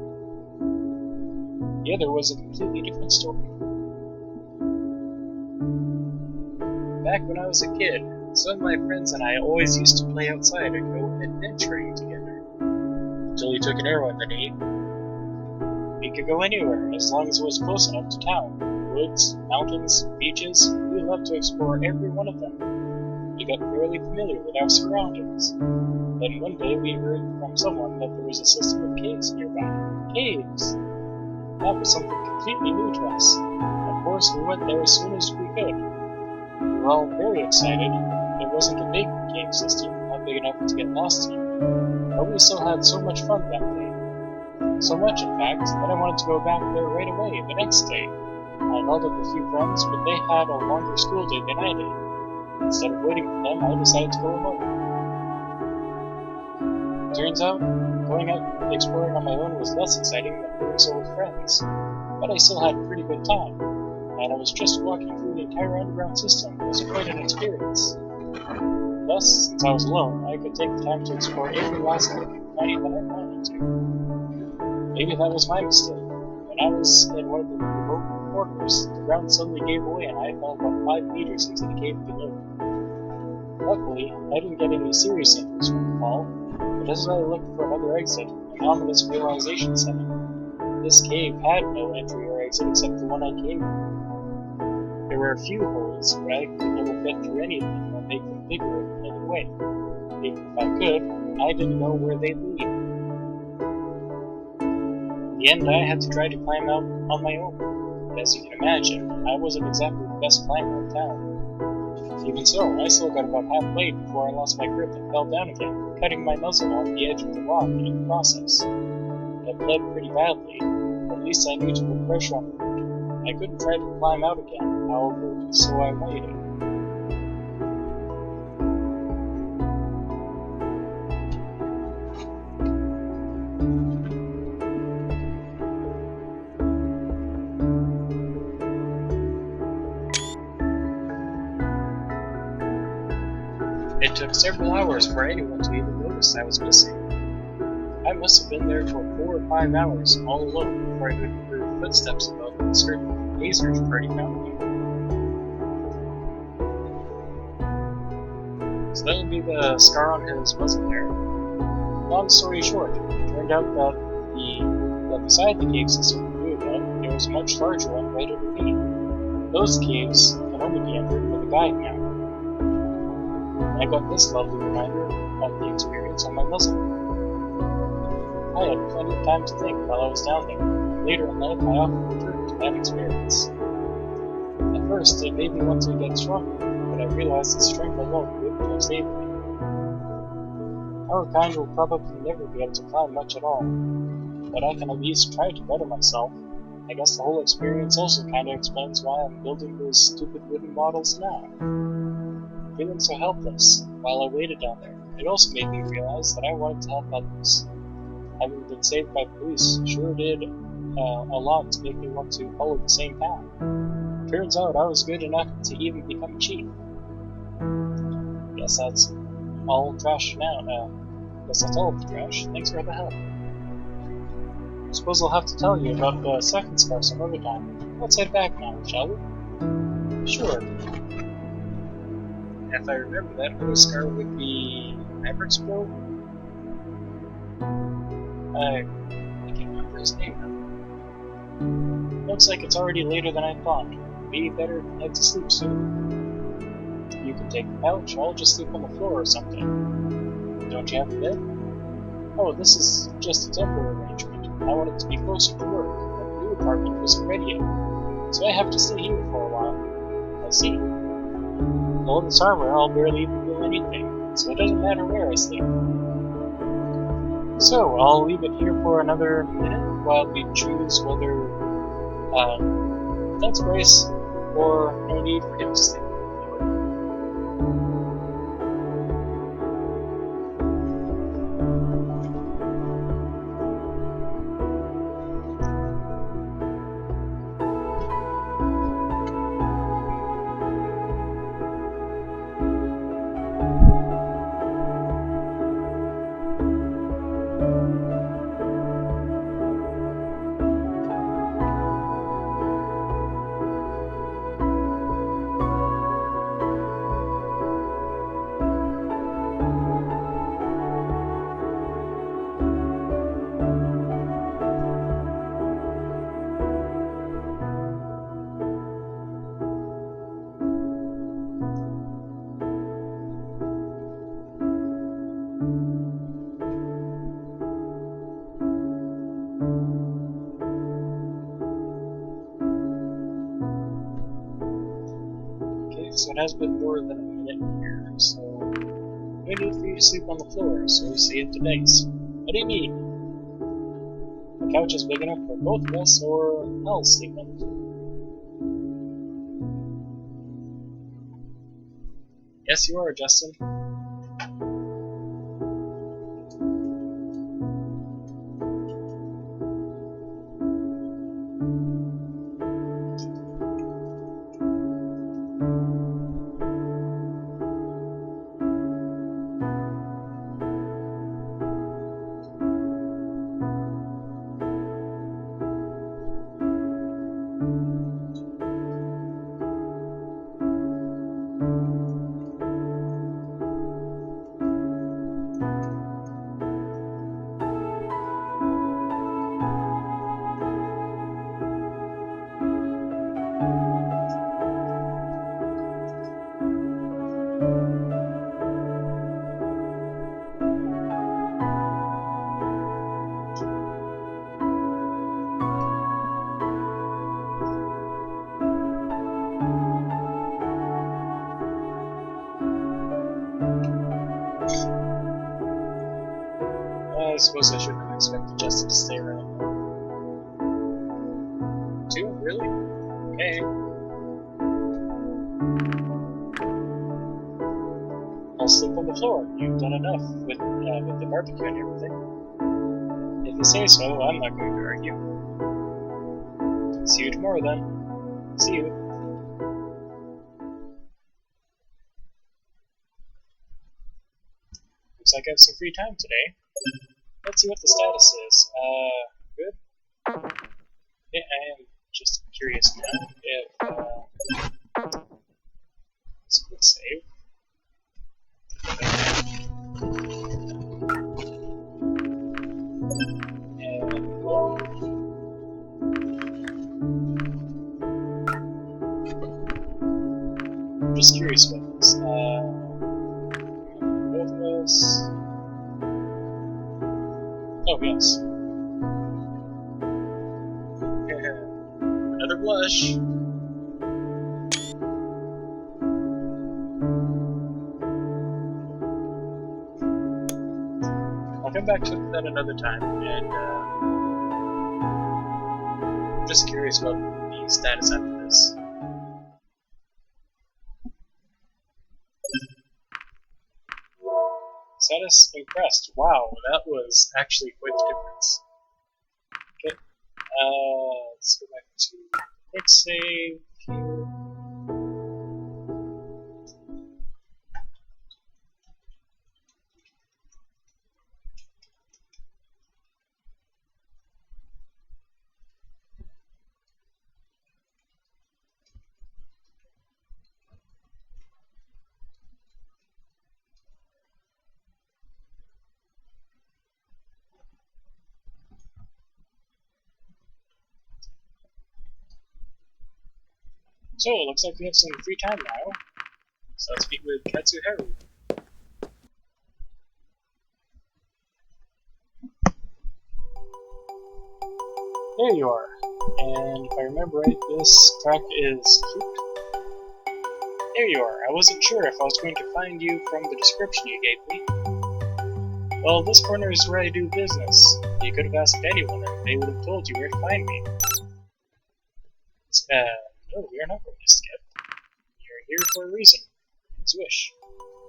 The other was a completely different story. Back when I was a kid, some of my friends and I always used to play outside and go adventuring together. Until he took an arrow in the knee. We could go anywhere, as long as it was close enough to town. Woods, mountains, beaches, we loved to explore every one of them. We got fairly familiar with our surroundings. Then one day we heard from someone that there was a system of caves nearby. Caves! That was something completely new to us. Of course, we went there as soon as we could. We were all very excited. It wasn't a big cave system, not big enough to get lost in. But we still had so much fun that day. So much, in fact, that I wanted to go back there right away, the next day. I called up a few friends, but they had a longer school day than I did. Instead of waiting for them, I decided to go alone. Turns out, going out exploring on my own was less exciting than doing so with friends, but I still had a pretty good time, and I was just walking through the entire underground system was quite an experience. Thus, since I was alone, I could take the time to explore every last nook and cranny that I wanted to. Maybe that was my mistake. When I was in one of the remote corners, the ground suddenly gave away and I fell about 5 meters into the cave below. Luckily, I didn't get any serious injuries from the fall, but as I looked for another exit, an ominous realization set in. This cave had no entry or exit except the one I came in. There were a few holes, but I could never fit through any of them or make them bigger in any way. Even if I could, I didn't know where they'd lead. In the end, I had to try to climb out on my own, but as you can imagine, I wasn't exactly the best climber in town. Even so, I still got about halfway before I lost my grip and fell down again, cutting my muzzle off the edge of the rock in the process. It bled pretty badly, but At least I knew to put pressure on the wood. I couldn't try to climb out again, however, so I waited. It took several hours for anyone to even notice I was missing. I must have been there for 4 or 5 hours, all alone, before I heard footsteps above and certain hazers already found me. So that would be the scar on his muzzle there. Long story short, it turned out that beside the cave system we knew about, there was a much larger one right underneath. Those caves can only be entered with a guide now. I got this lovely reminder of the experience on my muzzle. I had plenty of time to think while I was down there. Later in life, I often returned to that experience. At first, it made me want to get stronger, but I realized that strength alone wouldn't have saved me. Our kind will probably never be able to climb much at all, but I can at least try to better myself. I guess the whole experience also kinda explains why I'm building those stupid wooden models now. Feeling so helpless while I waited down there, it also made me realize that I wanted to help others. Having been saved by police sure did a lot to make me want to follow the same path. Turns out I was good enough to even become chief. Guess that's all trash now. Guess that's all of the trash. Thanks for the help. I suppose I'll have to tell you about the second scar some other time. Let's head back now, shall we? Sure. If I remember, that other scar would be Maverick's Pro? I can't remember his name now. Looks like it's already later than I thought. Maybe better head to sleep soon. You can take the couch, I'll just sleep on the floor or something. Don't you have a bed? Oh, this is just a temporary arrangement. I wanted to be closer to work, but the new apartment wasn't ready yet. So I have to stay here for a while. I see. Well, in this armor, I'll barely even feel anything, so it doesn't matter where I sleep. So, I'll leave it here for another minute while we choose whether thanks Grace, or no need for him to sleep. So it has been more than a minute here, so no need for you to sleep on the floor, so save the dice. What do you mean? The couch is big enough for both of us, or I'll sleep on the floor. Yes, you are, Justin. I suppose I shouldn't have expected Justin to stay around. really? Okay. I'll sleep on the floor. You've done enough with the barbecue and everything. If you say so, I'm not going to argue. See you tomorrow then. See you. Looks like I have some free time today. Let's see what the status is. Good? Yeah, I am just curious now if, let's quick save. And load. I'm just curious about this. Both of those. Oh, yes. Another blush. I'll come back to that another time, and I'm just curious about the status after this. Status impressed. Wow, that was actually quite the difference. Okay, let's go back to quick save here. So, it looks like we have some free time now. So let's meet with Katsuharu. There you are. And if I remember right, this crack is cute. There you are. I wasn't sure if I was going to find you from the description you gave me. Well, this corner is where I do business. You could have asked anyone and they would have told you where to find me. No, we are not going to skip. You're here for a reason. It's wish.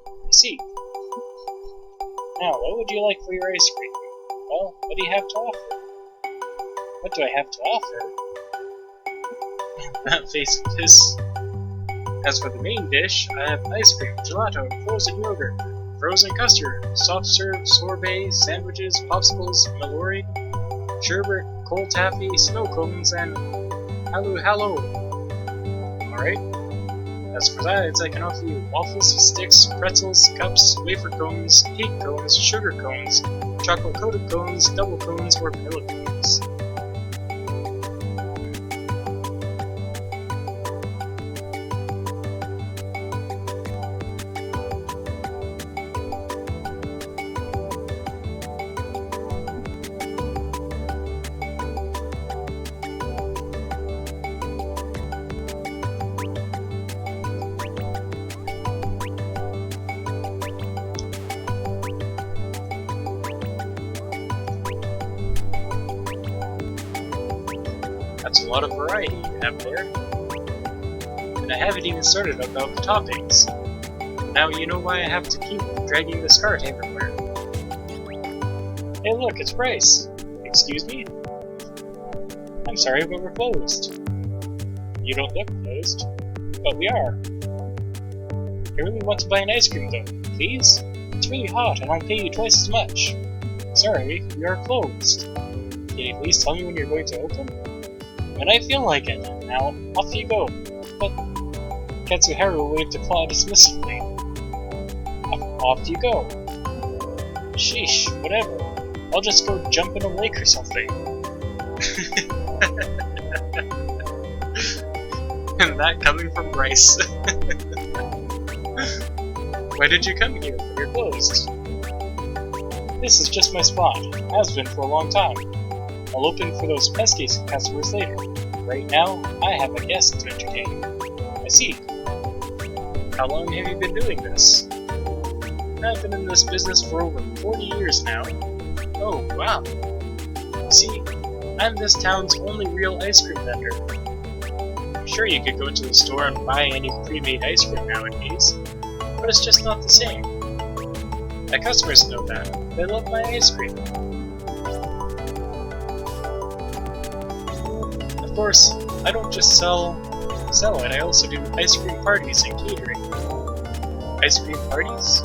I see. Now, what would you like for your ice cream? Well, what do you have to offer? What do I have to offer? That face of his. As for the main dish, I have ice cream, gelato, frozen yogurt, frozen custard, soft serve, sorbet, sandwiches, popsicles, mallory, sherbet, cold taffy, snow cones, and hallo. Alright. As for sides, I can offer you waffles, sticks, pretzels, cups, wafer cones, cake cones, sugar cones, chocolate coated cones, double cones, or vanilla cones. That's a lot of variety you have there. And I haven't even started about the toppings. Now you know why I have to keep dragging this cart everywhere. Hey look, it's Bryce. Excuse me? I'm sorry, but we're closed. You don't look closed. But we are. I really want to buy an ice cream though, please? It's really hot and I'll pay you twice as much. Sorry, we are closed. Can you please tell me when you're going to open? When I feel like it. Now, off you go. But Katsuharu waved a claw dismissively. Off you go. Sheesh, whatever. I'll just go jump in a lake or something. And that coming from Bryce. Why did you come here? You're closed. This is just my spot. Has been for a long time. I'll open for those pesky customers later. Right now, I have a guest to entertain. I see. How long have you been doing this? I've been in this business for over 40 years now. Oh, wow. See, I'm this town's only real ice cream vendor. Sure, you could go to the store and buy any pre-made ice cream nowadays, but it's just not the same. My customers know that. They love my ice cream. Of course, I don't just sell it, I also do ice cream parties and catering. Ice cream parties?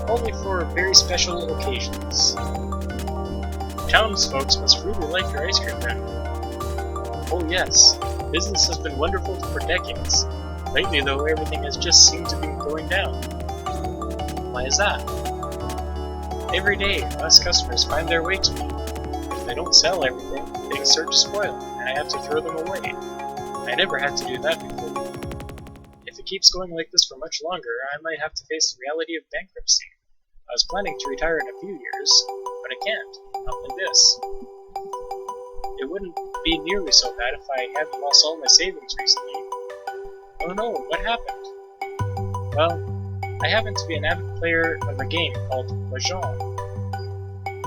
Only for very special occasions. Townsfolk must really like your ice cream then. Oh yes, business has been wonderful for decades. Lately though, everything has just seemed to be going down. Why is that? Every day, us customers find their way to me. If I don't sell everything, things start to spoil, and I have to throw them away. I never had to do that before. If it keeps going like this for much longer, I might have to face the reality of bankruptcy. I was planning to retire in a few years, but I can't. Not like this. It wouldn't be nearly so bad if I hadn't lost all my savings recently. Oh no, what happened? Well, I happen to be an avid player of a game called Mahjong.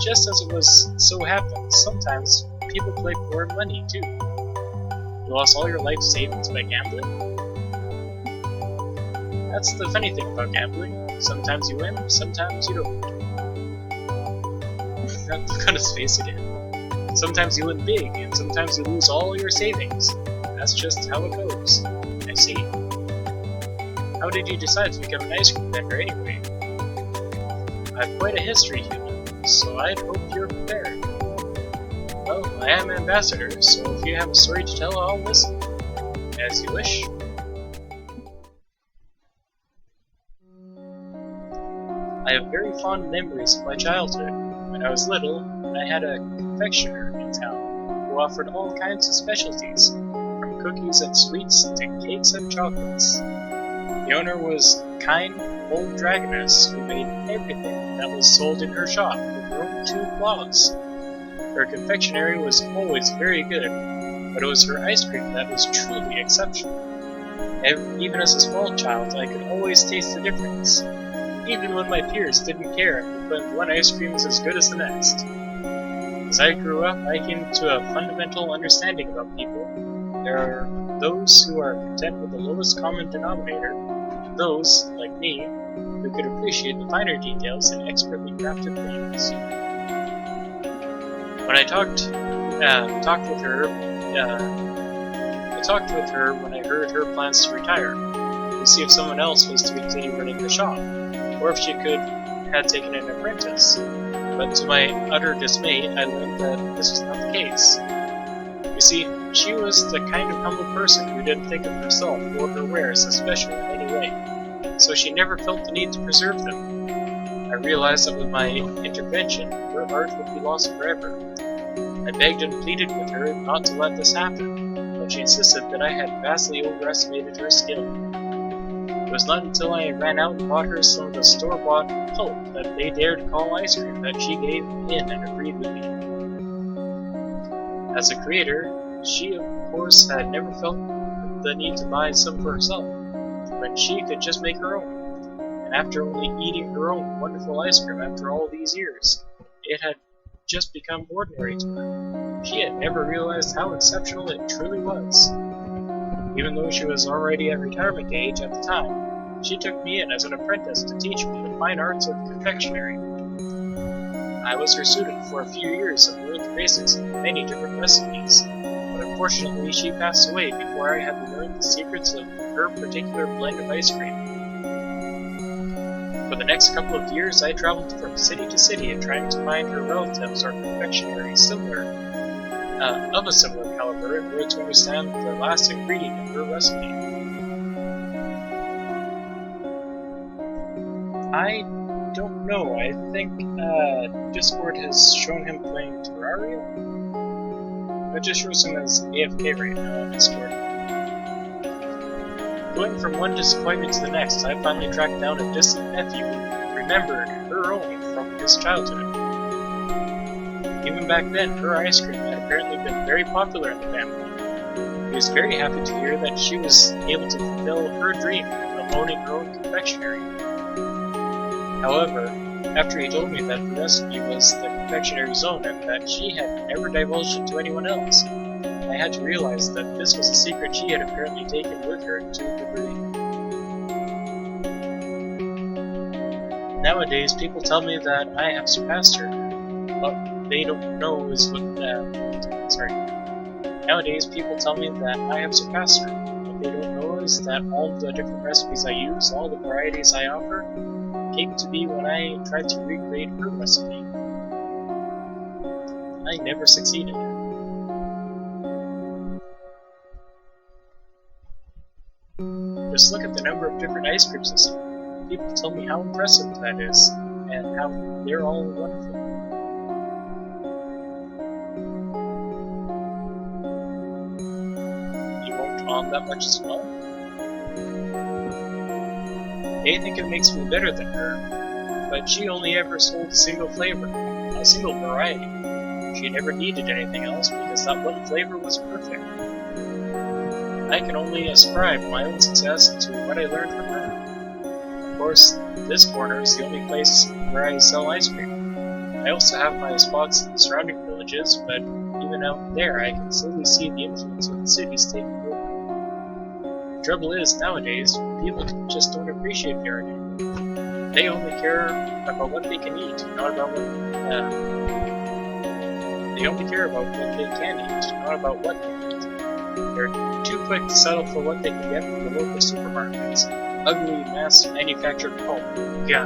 Just as it was so happens, sometimes people play for money too. You lost all your life savings by gambling? That's the funny thing about gambling. Sometimes you win, sometimes you don't. Look on his face again. Sometimes you win big, and sometimes you lose all your savings. That's just how it goes. I see. How did you decide to become an ice cream vendor anyway? I have quite a history, human, so I'd hope you're prepared. Well, I am an ambassador, so if you have a story to tell, I'll listen. As you wish. I have very fond memories of my childhood. When I was little, I had a confectioner in town who offered all kinds of specialties, from cookies and sweets to cakes and chocolates. The owner was kind, old dragoness who made everything that was sold in her shop with her own 2 claws. Her confectionery was always very good, but it was her ice cream that was truly exceptional. Even as a small child, I could always taste the difference. Even when my peers didn't care and claimed one ice cream was as good as the next. As I grew up, I came to a fundamental understanding about people. There are those who are content with the lowest common denominator, and those, like me, who could appreciate the finer details in expertly crafted things. When I talked with her when I heard her plans to retire, to see if someone else was to continue running the shop, or if she had taken an apprentice. But to my utter dismay, I learned that this was not the case. You see, she was the kind of humble person who didn't think of herself or her wares as special in any way, so she never felt the need to preserve them. I realized that with my intervention, her art would be lost forever. I begged and pleaded with her not to let this happen, but she insisted that I had vastly overestimated her skill. It was not until I ran out and bought her some of the store-bought pulp that they dared call ice cream that she gave in and agreed with me. As a creator, she of course had never felt the need to buy some for herself, when she could just make her own. And after only eating her own wonderful ice cream after all these years, it had just become ordinary to her. She had never realized how exceptional it truly was. Even though she was already at retirement age at the time, she took me in as an apprentice to teach me the fine arts of confectionery. I was her student for a few years and learned the basics of many different recipes, but unfortunately she passed away before I had learned the secrets of her particular blend of ice cream. For the next couple of years I traveled from city to city and trying to find her relatives or confectionery of a similar caliber in order to understand the last ingredient of her recipe. I don't know, I think Discord has shown him playing Terraria? That just shows him as AFK right now on Discord. Going from one disappointment to the next, I finally tracked down a distant nephew who remembered her own from his childhood. Even back then, her ice cream had apparently been very popular in the family. He was very happy to hear that she was able to fulfill her dream of owning her own confectionery. However, after he told me that the recipe was the confectionary's own and that she had never divulged it to anyone else, I I had to realize that this was a secret she had apparently taken with her to the grave. Nowadays, people tell me that I have surpassed her. What they don't know is Nowadays, people tell me that I have surpassed her. What they don't know is that all the different recipes I use, all the varieties I offer, came to be when I tried to recreate her recipe. I never succeeded. Just look at the number of different ice creams I see. People tell me how impressive that is, and how they're all wonderful. You won't on that much as well? They think it makes me better than her, but she only ever sold a single flavor, a single variety. She never needed anything else because that one flavor was perfect. I can only ascribe my own success to what I learned from her. Of course, this corner is the only place where I sell ice cream. I also have my spots in the surrounding villages, but even out there I can slowly see the influence of the cities taking over. The trouble is, nowadays, people just don't appreciate the art anymore. They only care about what they can eat, not about what they only care about what they can eat, not about what they can eat. They're too quick to settle for what they can get from the local supermarkets. Ugly, mass-manufactured pulp. Yeah.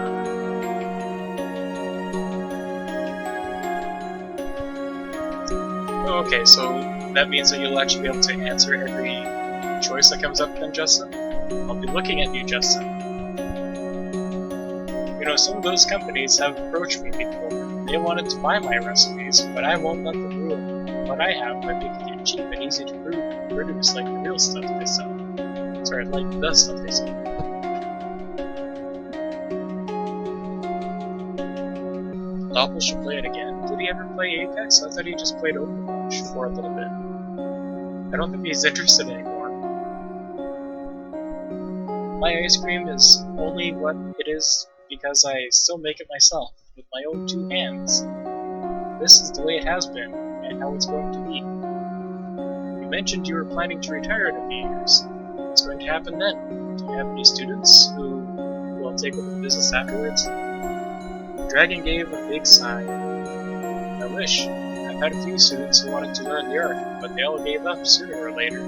Okay, so that means that you'll actually be able to answer every choice that comes up then, Justin? I'll be looking at you, Justin. You know, some of those companies have approached me before. They wanted to buy my recipes, but I won't let them ruin what I have by making it cheap and easy to produce like the real stuff they sell. Sorry, like the stuff they sell. Doppel should play it again. Did he ever play Apex? I thought he just played Overwatch for a little bit. I don't think he's interested anymore. My ice cream is only what it is because I still make it myself, with my own 2 hands. This is the way it has been, and how it's going to be. You mentioned you were planning to retire in a few years. What's going to happen then? Do you have any students who will take over the business afterwards? The dragon gave a big sigh. I wish. I've had a few students who wanted to learn the art, but they all gave up sooner or later.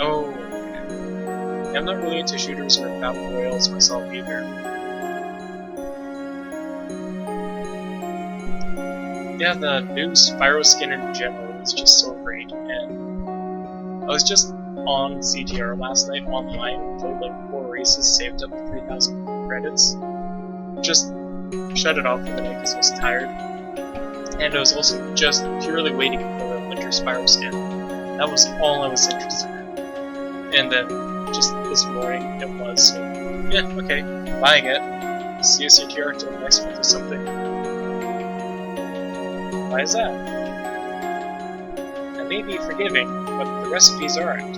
Oh, okay. I'm not really into shooters or battle royals myself either. Yeah, the new Spyro skin in general is just so great, and I was just on CTR last night online, played like 4 races, saved up 3,000 credits. Just shut it off for the night because I was tired. And I was also just purely waiting for the Winter Spyro skin. That was all I was interested in. And then, just this morning, it was, so yeah, okay, buying it. See you CTR until next month or something. Why is that? I may be forgiving, but the recipes aren't.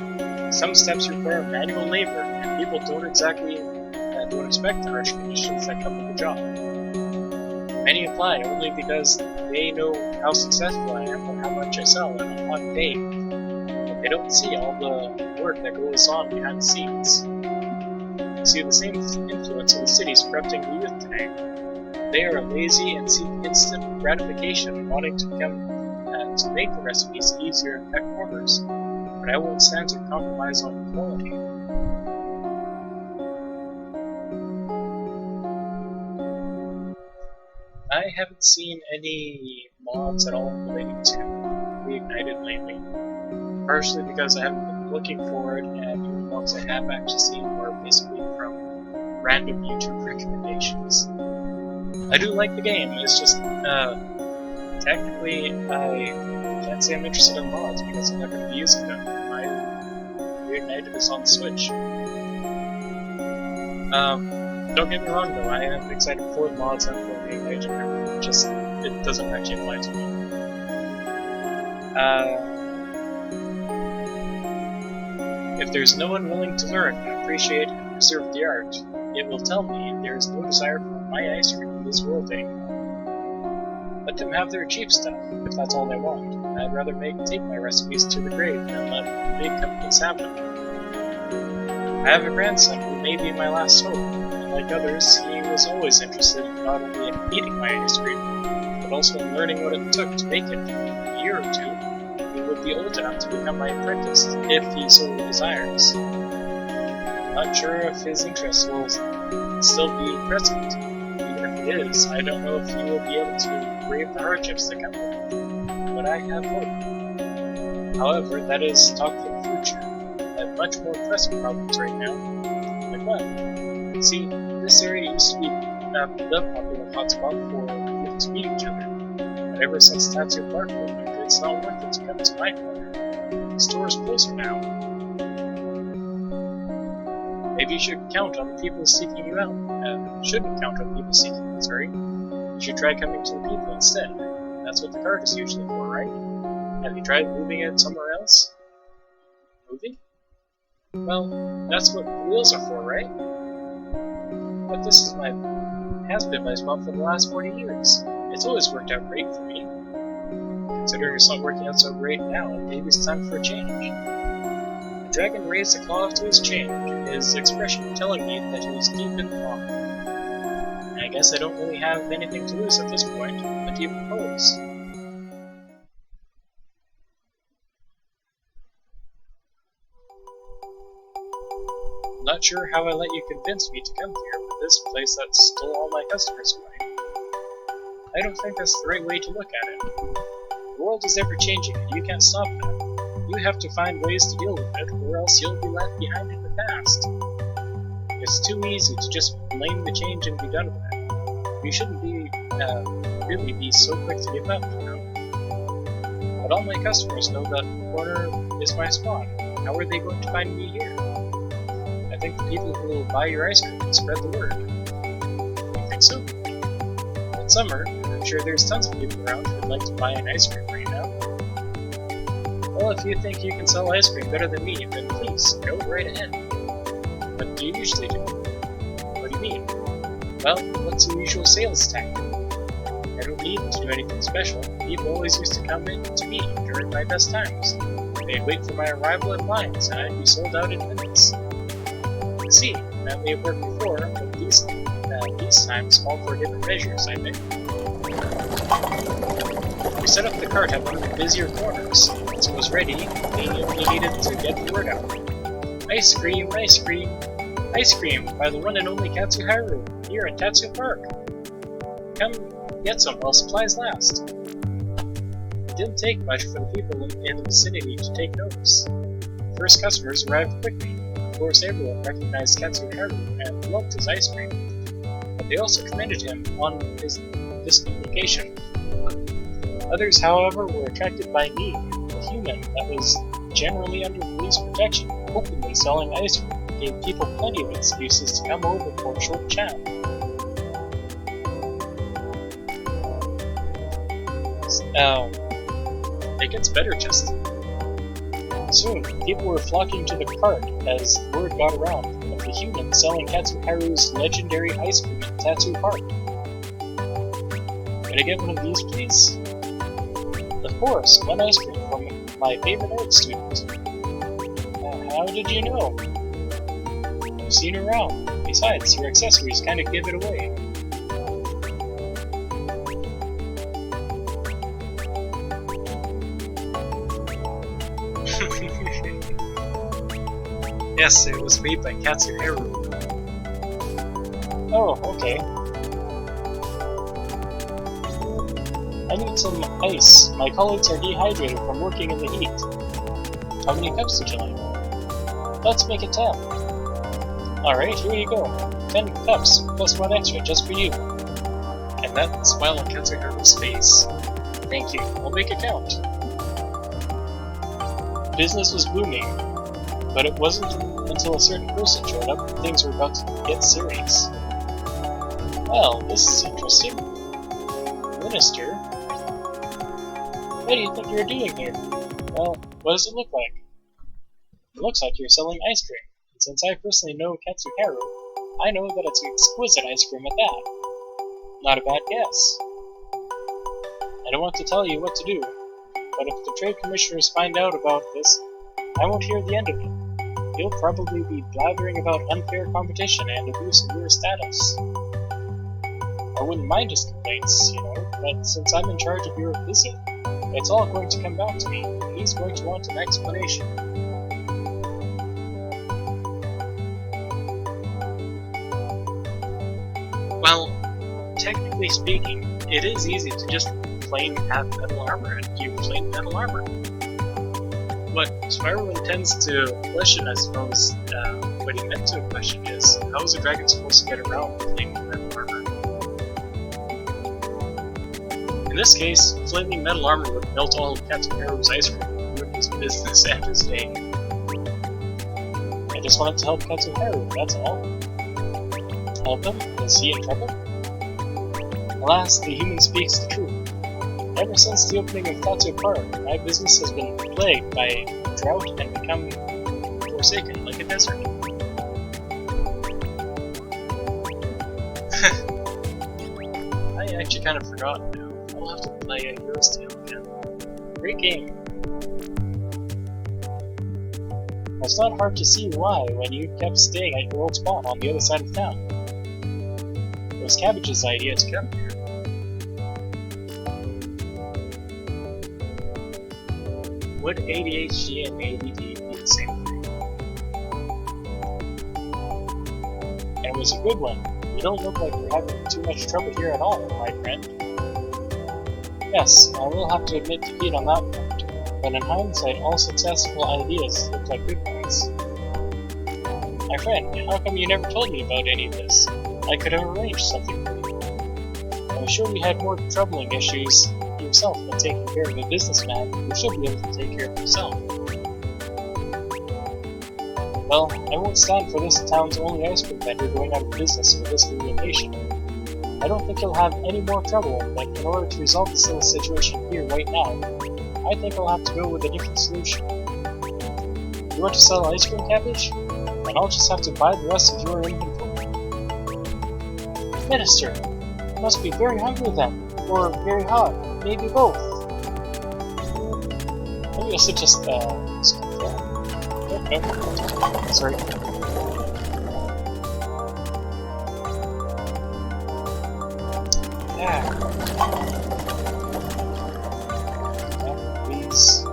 Some steps require manual labor, and people don't expect the harsh conditions that come with the job. Many apply only because they know how successful I am or how much I sell on a hot day. But they don't see all the work that goes on behind the scenes. You see the same influence of the cities corrupting the youth today. They are lazy and seek instant gratification, wanting to make the recipes easier and cut corners. But I won't stand to compromise on quality. I haven't seen any mods at all relating to Reignited lately. Partially because I haven't been looking for it, and the only mods I have actually seen were basically from random YouTube recommendations. I do like the game, it's just, technically, I can't say I'm interested in mods because I'm not going to be using them. My Reignited is on the Switch. Don't get me wrong though, I am excited for the mods and for Reignited, just, it doesn't actually apply to me. If there's no one willing to learn, appreciate, and preserve the art, it will tell me there is no desire for my ice cream in this world anymore. Let them have their cheap stuff, if that's all they want. I'd rather take my recipes to the grave than let big companies have them. I have a grandson who may be my last hope, and like others, he was always interested not only in eating my ice cream, but also in learning what it took to make it. In a year or two, he would be old enough to become my apprentice, if he so desires. Not sure if his interest will still be present. Even if it is, I don't know if he will be able to brave the hardships that come with it. But I have hope. However, that is talk for the future. I have much more pressing problems right now. Like what? See, this area used to be the popular hotspot for people to meet each other. But ever since Tattoo Park opened, it's not worth it to come to my corner. The store's closer now. Maybe you should count on the people seeking you out. Shouldn't count on people seeking you, sorry. You should try coming to the people instead. That's what the cart is usually for, right? Have you tried moving it somewhere else? Moving? Well, that's what the wheels are for, right? But this has been my spot for the last 40 years. It's always worked out great for me. Considering it's not working out so great now, maybe it's time for a change. The dragon raised a claw to his chain, his expression telling me that he was deep in thought. I guess I don't really have anything to lose at this point. What do you propose? I'm not sure how I let you convince me to come here with this place that stole all my customers away. I don't think that's the right way to look at it. The world is ever changing and you can't stop that. You have to find ways to deal with it, or else you'll be left behind in the past. It's too easy to just blame the change and be done with it. You shouldn't really be so quick to give up, you know? But all my customers know that the corner is my spot. How are they going to find me here? I think the people who will buy your ice cream will spread the word. You think so? In summer, I'm sure there's tons of people around who would like to buy an ice cream right now. Well, if you think you can sell ice cream better than me, then please, go right ahead. What do you usually do? What do you mean? Well, what's the usual sales tactic? I don't need to do anything special. People always used to come in to me during my best times. They'd wait for my arrival in lines, and I'd be sold out in minutes. I see, that may have worked before, but these times call for different measures, I think. We set up the cart at one of the busier corners. Once it was ready, we only needed to get the word out. Ice cream, ice cream, ice cream by the one and only Katsuharu, here in Tattoo Park. Come get some while supplies last. It didn't take much for the people in the vicinity to take notice. The first customers arrived quickly. Of course, everyone recognized Katsuharu and loved his ice cream, but they also commended him on his communication. Others, however, were attracted by me, a human that was generally under police protection, openly selling ice cream, gave people plenty of excuses to come over for a short chat. It gets better, Justin. Soon, people were flocking to the cart as word got around of the human selling Katsuharu's legendary ice cream at Tattoo Park. Could I get one of these, please? Of course, one ice cream from my favorite art student. How did you know? I've seen her around. Besides, your accessories kind of give it away. Yes, it was made by Katsuharu. Oh, okay. I need some ice. My colleagues are dehydrated from working in the heat. How many cups would you like? Let's make it 10. Alright, here you go. 10 cups, plus one extra just for you. And that smile on Katsuharu's face. Thank you, I'll make it count. Business was booming, but it wasn't until a certain person showed up that things were about to get serious. Well, this is interesting. Minister? What do you think you're doing here? Well, what does it look like? It looks like you're selling ice cream, and since I personally know Katsuharu, I know that it's exquisite ice cream at that. Not a bad guess. I don't want to tell you what to do, but if the trade commissioners find out about this, I won't hear the end of it. You'll probably be blathering about unfair competition and abuse of your status. I wouldn't mind his complaints, but since I'm in charge of your visit, it's all going to come back to me. He's going to want an explanation. Well, technically speaking, it is easy to just have metal armor and give plain metal armor. What Spiral intends to question, I suppose, what he meant to question is, how is a dragon supposed to get around plain metal armor? In this case, flaming metal armor would melt all of Captain Harrow's ice cream and ruin his business and his day. I just wanted to help Captain Harrow, that's all. Help him? Is he in trouble? Alas, the human speaks the truth. Ever since the opening of Tatsu Park, my business has been plagued by drought and become forsaken like a desert. I actually kind of forgot now. I'll have to play a Hero's Tale again. Great game. It's not hard to see why when you kept staying at your old spot on the other side of town. It was Cabbage's idea to come here. Would ADHD and ADD be the same thing? And it was a good one. You don't look like you're having too much trouble here at all, my friend. Yes, I will have to admit defeat on that point, but in hindsight all successful ideas look like good ones. My friend, how come you never told me about any of this? I could have arranged something for you. I'm sure you had more troubling issues yourself than taking care of a businessman who should be able to take care of himself. Well, I won't stand for this town's only ice cream vendor going out of business with this relocation. I don't think you'll have any more trouble, but in order to resolve this little situation here right now, I think I'll have to go with a different solution. You want to sell ice cream, Cabbage? Then I'll just have to buy the rest of your inventory. Minister, you must be very hungry then, or very hot, maybe both. Maybe I should just, skip there. Nope. Sorry. Yeah. Please.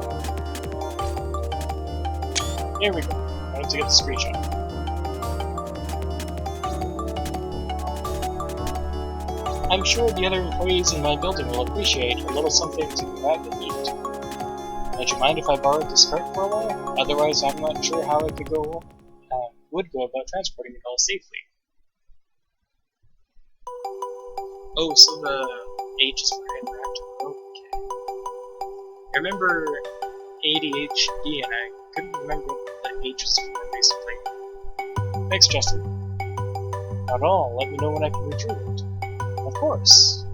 Here we go. I wanted to get the screenshot. I'm sure the other employees in my building will appreciate a little something to grab and eat. Would you mind if I borrowed this cart for a while? Otherwise, I'm not sure how I would go about transporting it all safely. Oh, so the H's were interactive. Okay. I remember ADHD, and I couldn't remember what the H's were basically. Thanks, Justin. Not at all. Let me know when I can retrieve it. Of course.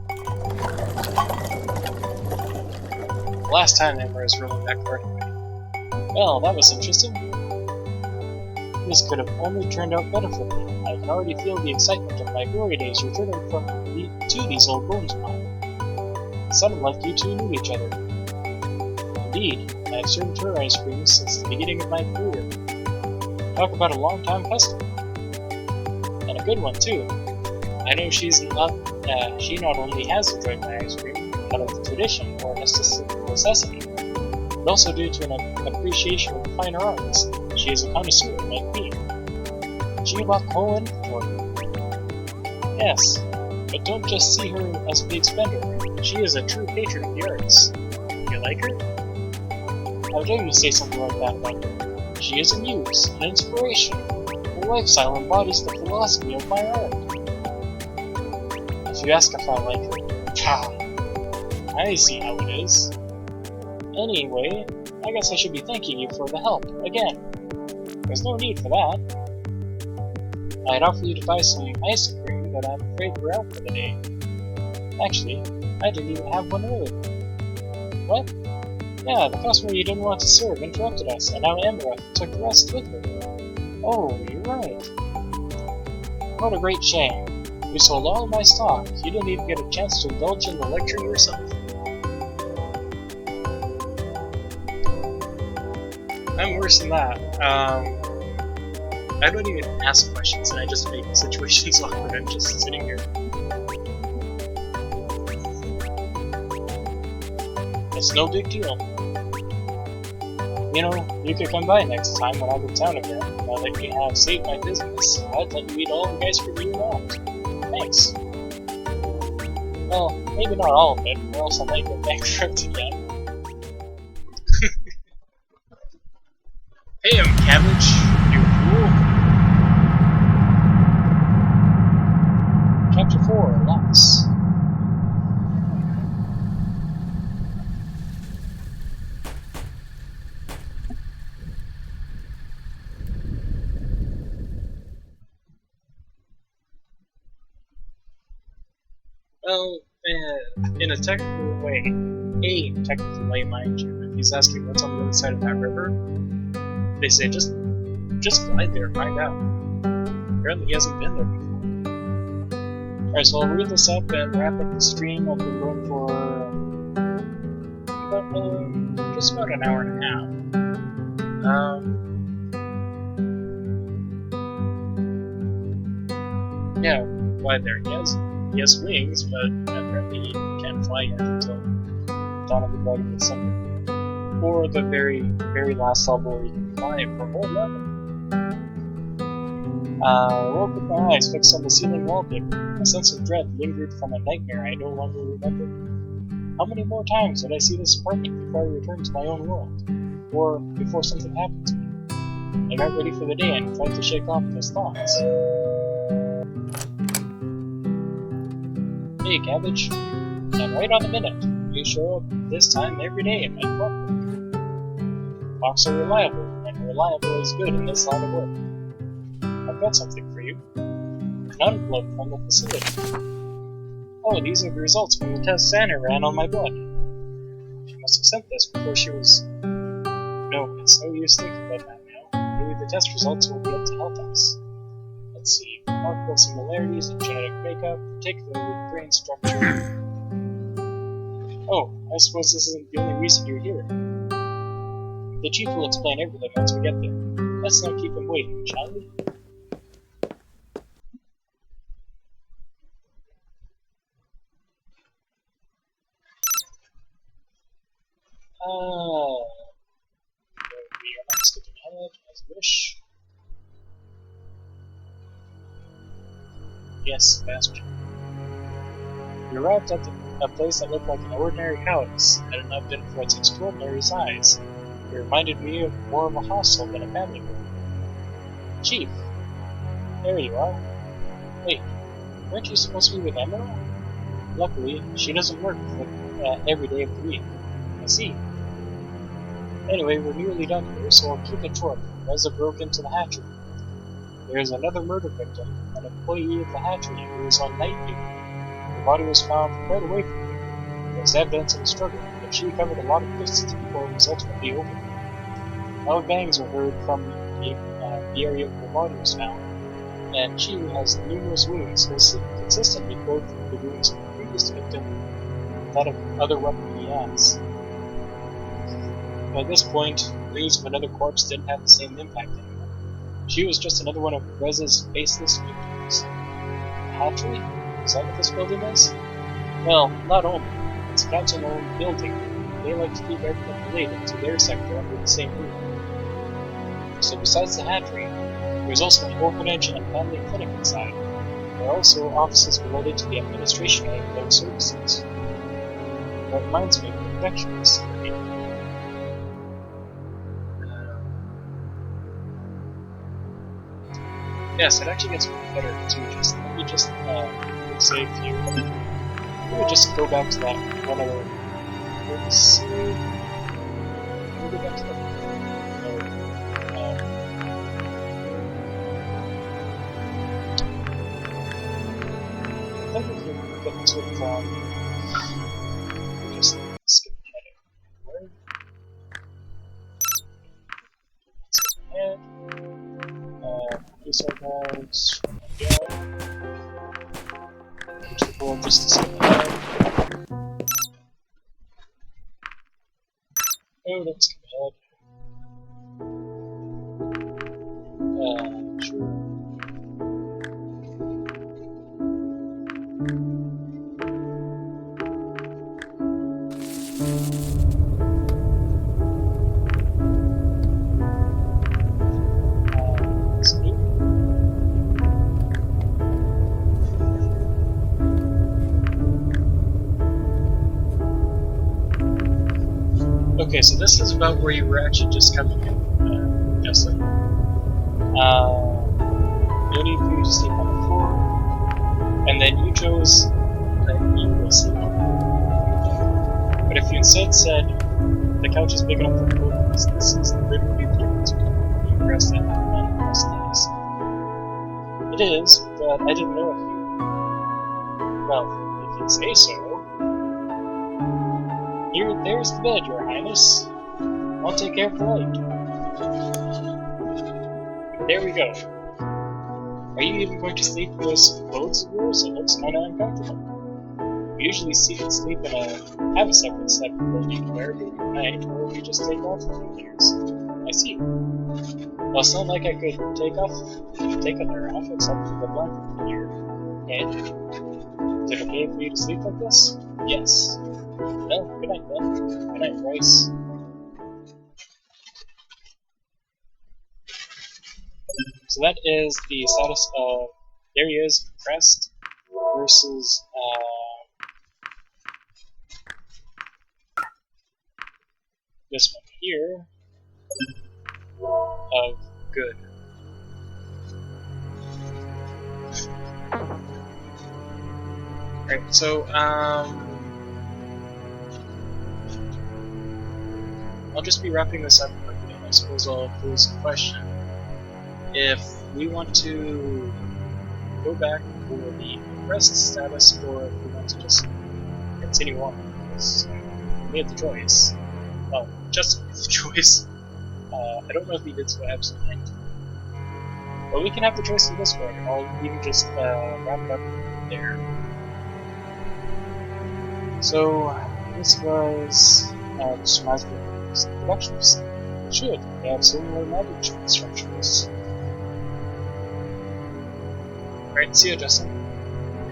Last time I was rolling that card away. Well, that was interesting. This could have only turned out better for me. I can already feel the excitement of my glory days returning to these old bones of mine. It sounded like you two knew each other. Indeed, I have served her ice cream since the beginning of my career. Talk about a long-time customer. And a good one, too. I know she not only has enjoyed my ice cream, but of tradition or necessity, but also due to an appreciation of the finer arts. She is a connoisseur like me. She bought whole inventory. Yes, but don't just see her as a big spender. She is a true patron of the arts. You like her? How dare you say something like that about her? She is a muse, an inspiration. Her lifestyle embodies the philosophy of my art. If you ask if I like her, I see how it is. Anyway, I guess I should be thanking you for the help, again. There's no need for that. I'd offer you to buy some ice cream, but I'm afraid we're out for the day. Actually, I didn't even have one earlier. What? Yeah, the customer you didn't want to serve interrupted us, and now Amber took the rest with her. Oh, you're right. What a great shame. You sold all my stock. You didn't even get a chance to indulge in the lecture yourself. I'm worse than that. I don't even ask questions, and I just make situations awkward. I'm just sitting here. It's no big deal. You know, you could come by next time when I'm in town again. Now that you have saved my business, I'd let you eat all the ice cream you want. Thanks. Well, maybe not all of it, or else I might go bankrupt again. Hey, Cabbage, you fool! Chapter 4, Lots. Well, in a technical way, mind you, if he's asking what's on the other side of that river, they say just glide there and find out. Apparently he hasn't been there before. Alright, so I'll read this up and wrap up the stream. I've been going for just about an hour and a half. Yeah, glide there. He has wings, but apparently he can't fly yet until dawn of the Blood of December. Or the very, very last level where you can fly for a whole level. I woke with my eyes fixed on the ceiling wallpaper. A sense of dread lingered from a nightmare I no longer remembered. How many more times would I see this apartment before I returned to my own world? Or before something happened to me? I got ready for the day and tried to shake off those thoughts. Hey, Cabbage. I'm right on the minute. You show up this time every day in my clockwork. Clocks are reliable, and reliable is good in this line of work. I've got something for you. An envelope from the facility. Oh, these are the results from the test Santa ran on my blood. She must have sent this before she was... No, it's no use thinking about that now. Maybe the test results will be able to help us. Let's see. Remarkable similarities in genetic makeup, particularly brain structure. Oh, I suppose this isn't the only reason you're here. The Chief will explain everything once we get there. Let's not keep him waiting, shall we? We are not skipping ahead, as you wish. Yes, Bastion. We arrived at a place that looked like an ordinary house. Had it not been for its extraordinary size, it reminded me of more of a hostel than a family room. Chief, there you are. Wait, weren't you supposed to be with Emerald? Luckily, she doesn't work every day of the week. I see. Anyway, we're nearly done here, so I'll keep it short. Reza broke into the hatchery. There is another murder victim, an employee of the hatchery who was on night duty. The body was found quite away from here. There was evidence of a struggle, but she covered a lot of distance before it was ultimately over. Loud bangs were heard from the area where the body was found, and she has numerous wounds, consistently both the wounds of the previous victim and that of other weapon he has. By this point, news of another corpse didn't have the same impact anymore. She was just another one of Reza's faceless victims. The hatchery? Is that what this building is? Well, not only. It's a council-owned building. They like to keep everything related to their sector under the same roof. So besides the hatchery, there's also an orphanage and family clinic inside. There are also offices related to the administration of those services. That reminds me of the infection facility. Yes, it actually gets better too. Let me just save you. Let me just go back to that one other. Let's see. Let me go back to that. I think we can get this one from. Just skip ahead. Where? Skip ahead. These are guys. Yeah. Which the board just to skip ahead. Oh, let's skip ahead. about where you were actually just coming in, Justin. No need for you to sleep on the floor, and then you chose that you will sleep on the floor. But if you instead said, the couch is big enough for both of us, this is literally the difference between being rested and rest days. It is, but I didn't know if you... Well, if you say so. There's the bed, Your Highness. I'll take care of the light. There we go. Are you even going to sleep with those clothes of yours? It looks kind of uncomfortable. We usually sleep in have a separate set of clothing to wear during the night, or we just take off a few layers. I see. Well, it's not like I could take a layer off except for the blanket in your head. Is it okay for you to sleep like this? Yes. Well, good night then. Good night, Bryce. So that is the status of there he is, Crest, versus this one here of good. Alright, so I'll just be wrapping this up quickly, and I suppose I'll pose a question. If we want to go back for the rest status, or if we want to just continue on, because we made the choice. Well, just made the choice. I don't know if we did so absolutely. But we can have the choice in this way. I'll even just wrap it up there. So, this was Mr. Masberg's productions. It should. They have similar magic structures. Right, see you, Justin.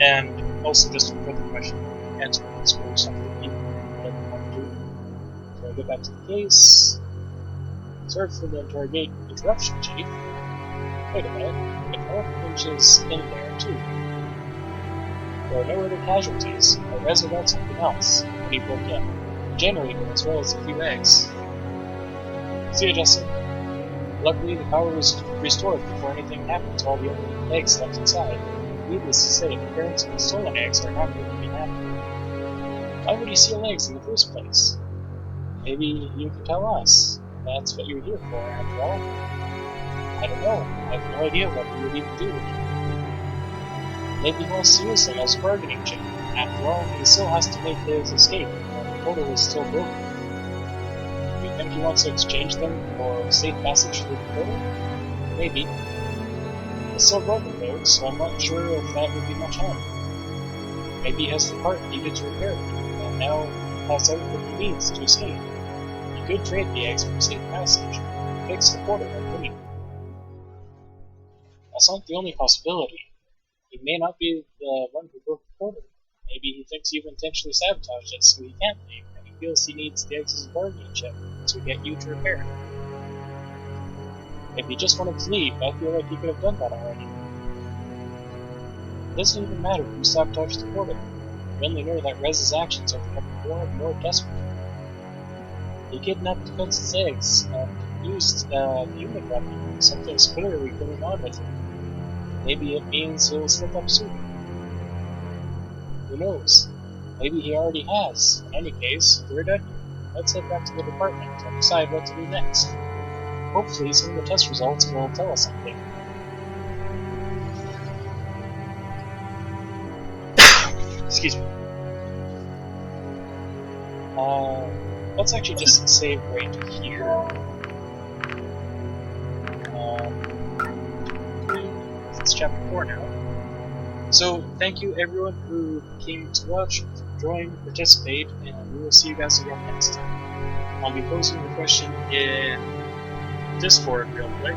And also, just a further question, answer this for something you want to do. So I'll go back to the case. Sorry for the interruption, Chief. Wait a minute, the North is in there too. There are no other casualties. I read out something else when he broke in. A generator as well as a few eggs. See you, Justin. Luckily, the power was restored before anything happened to all the other eggs left inside. Needless to say, the parents of the stolen eggs are not going to be happy. Why would he steal eggs in the first place? Maybe you can tell us. That's what you're here for, after all. I don't know. I have no idea what we would even do with him. Maybe he wants to use them as a bargaining chip. After all, he still has to make his escape, and the portal is still broken. Do you think he wants to exchange them for a safe passage through the portal? Maybe. It's still broken though, so I'm not sure if that would be much harm. Maybe he has the part needed to repair it, and now has everything he needs to escape. You could trade the eggs for a safe passage, fix the portal and leave. That's not the only possibility. He may not be the one who broke the portal. Maybe he thinks you've intentionally sabotaged it so he can't leave, and he feels he needs the eggs as a bargaining chip to get you to repair it. If he just wanted to leave, I feel like he could have done that already. It doesn't even matter who sabotaged the portal. We only know that Rez's actions are becoming more and more desperate. He kidnapped Defense's eggs and used the human weapon. Something's clearly going on with him. Maybe it means he'll slip up soon. Who knows? Maybe he already has. In any case, we're done here. Let's head back to the department and decide what to do next. Hopefully, some of the test results will tell us something. Excuse me. Let's actually just save right here. It's chapter 4 now. So, thank you everyone who came to watch, join, participate, and we will see you guys again next time. I'll be posing the question in Discord real quick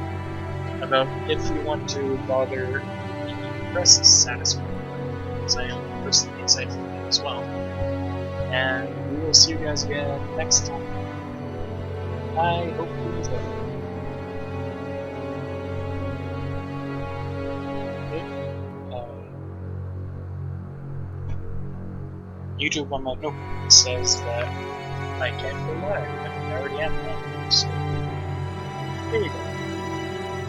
about if you want to bother the press status because I am personally excited for that as well. And we will see you guys again next time. I hope you enjoy. YouTube on my notebook says that I can't go live. I already am one. So, here we go.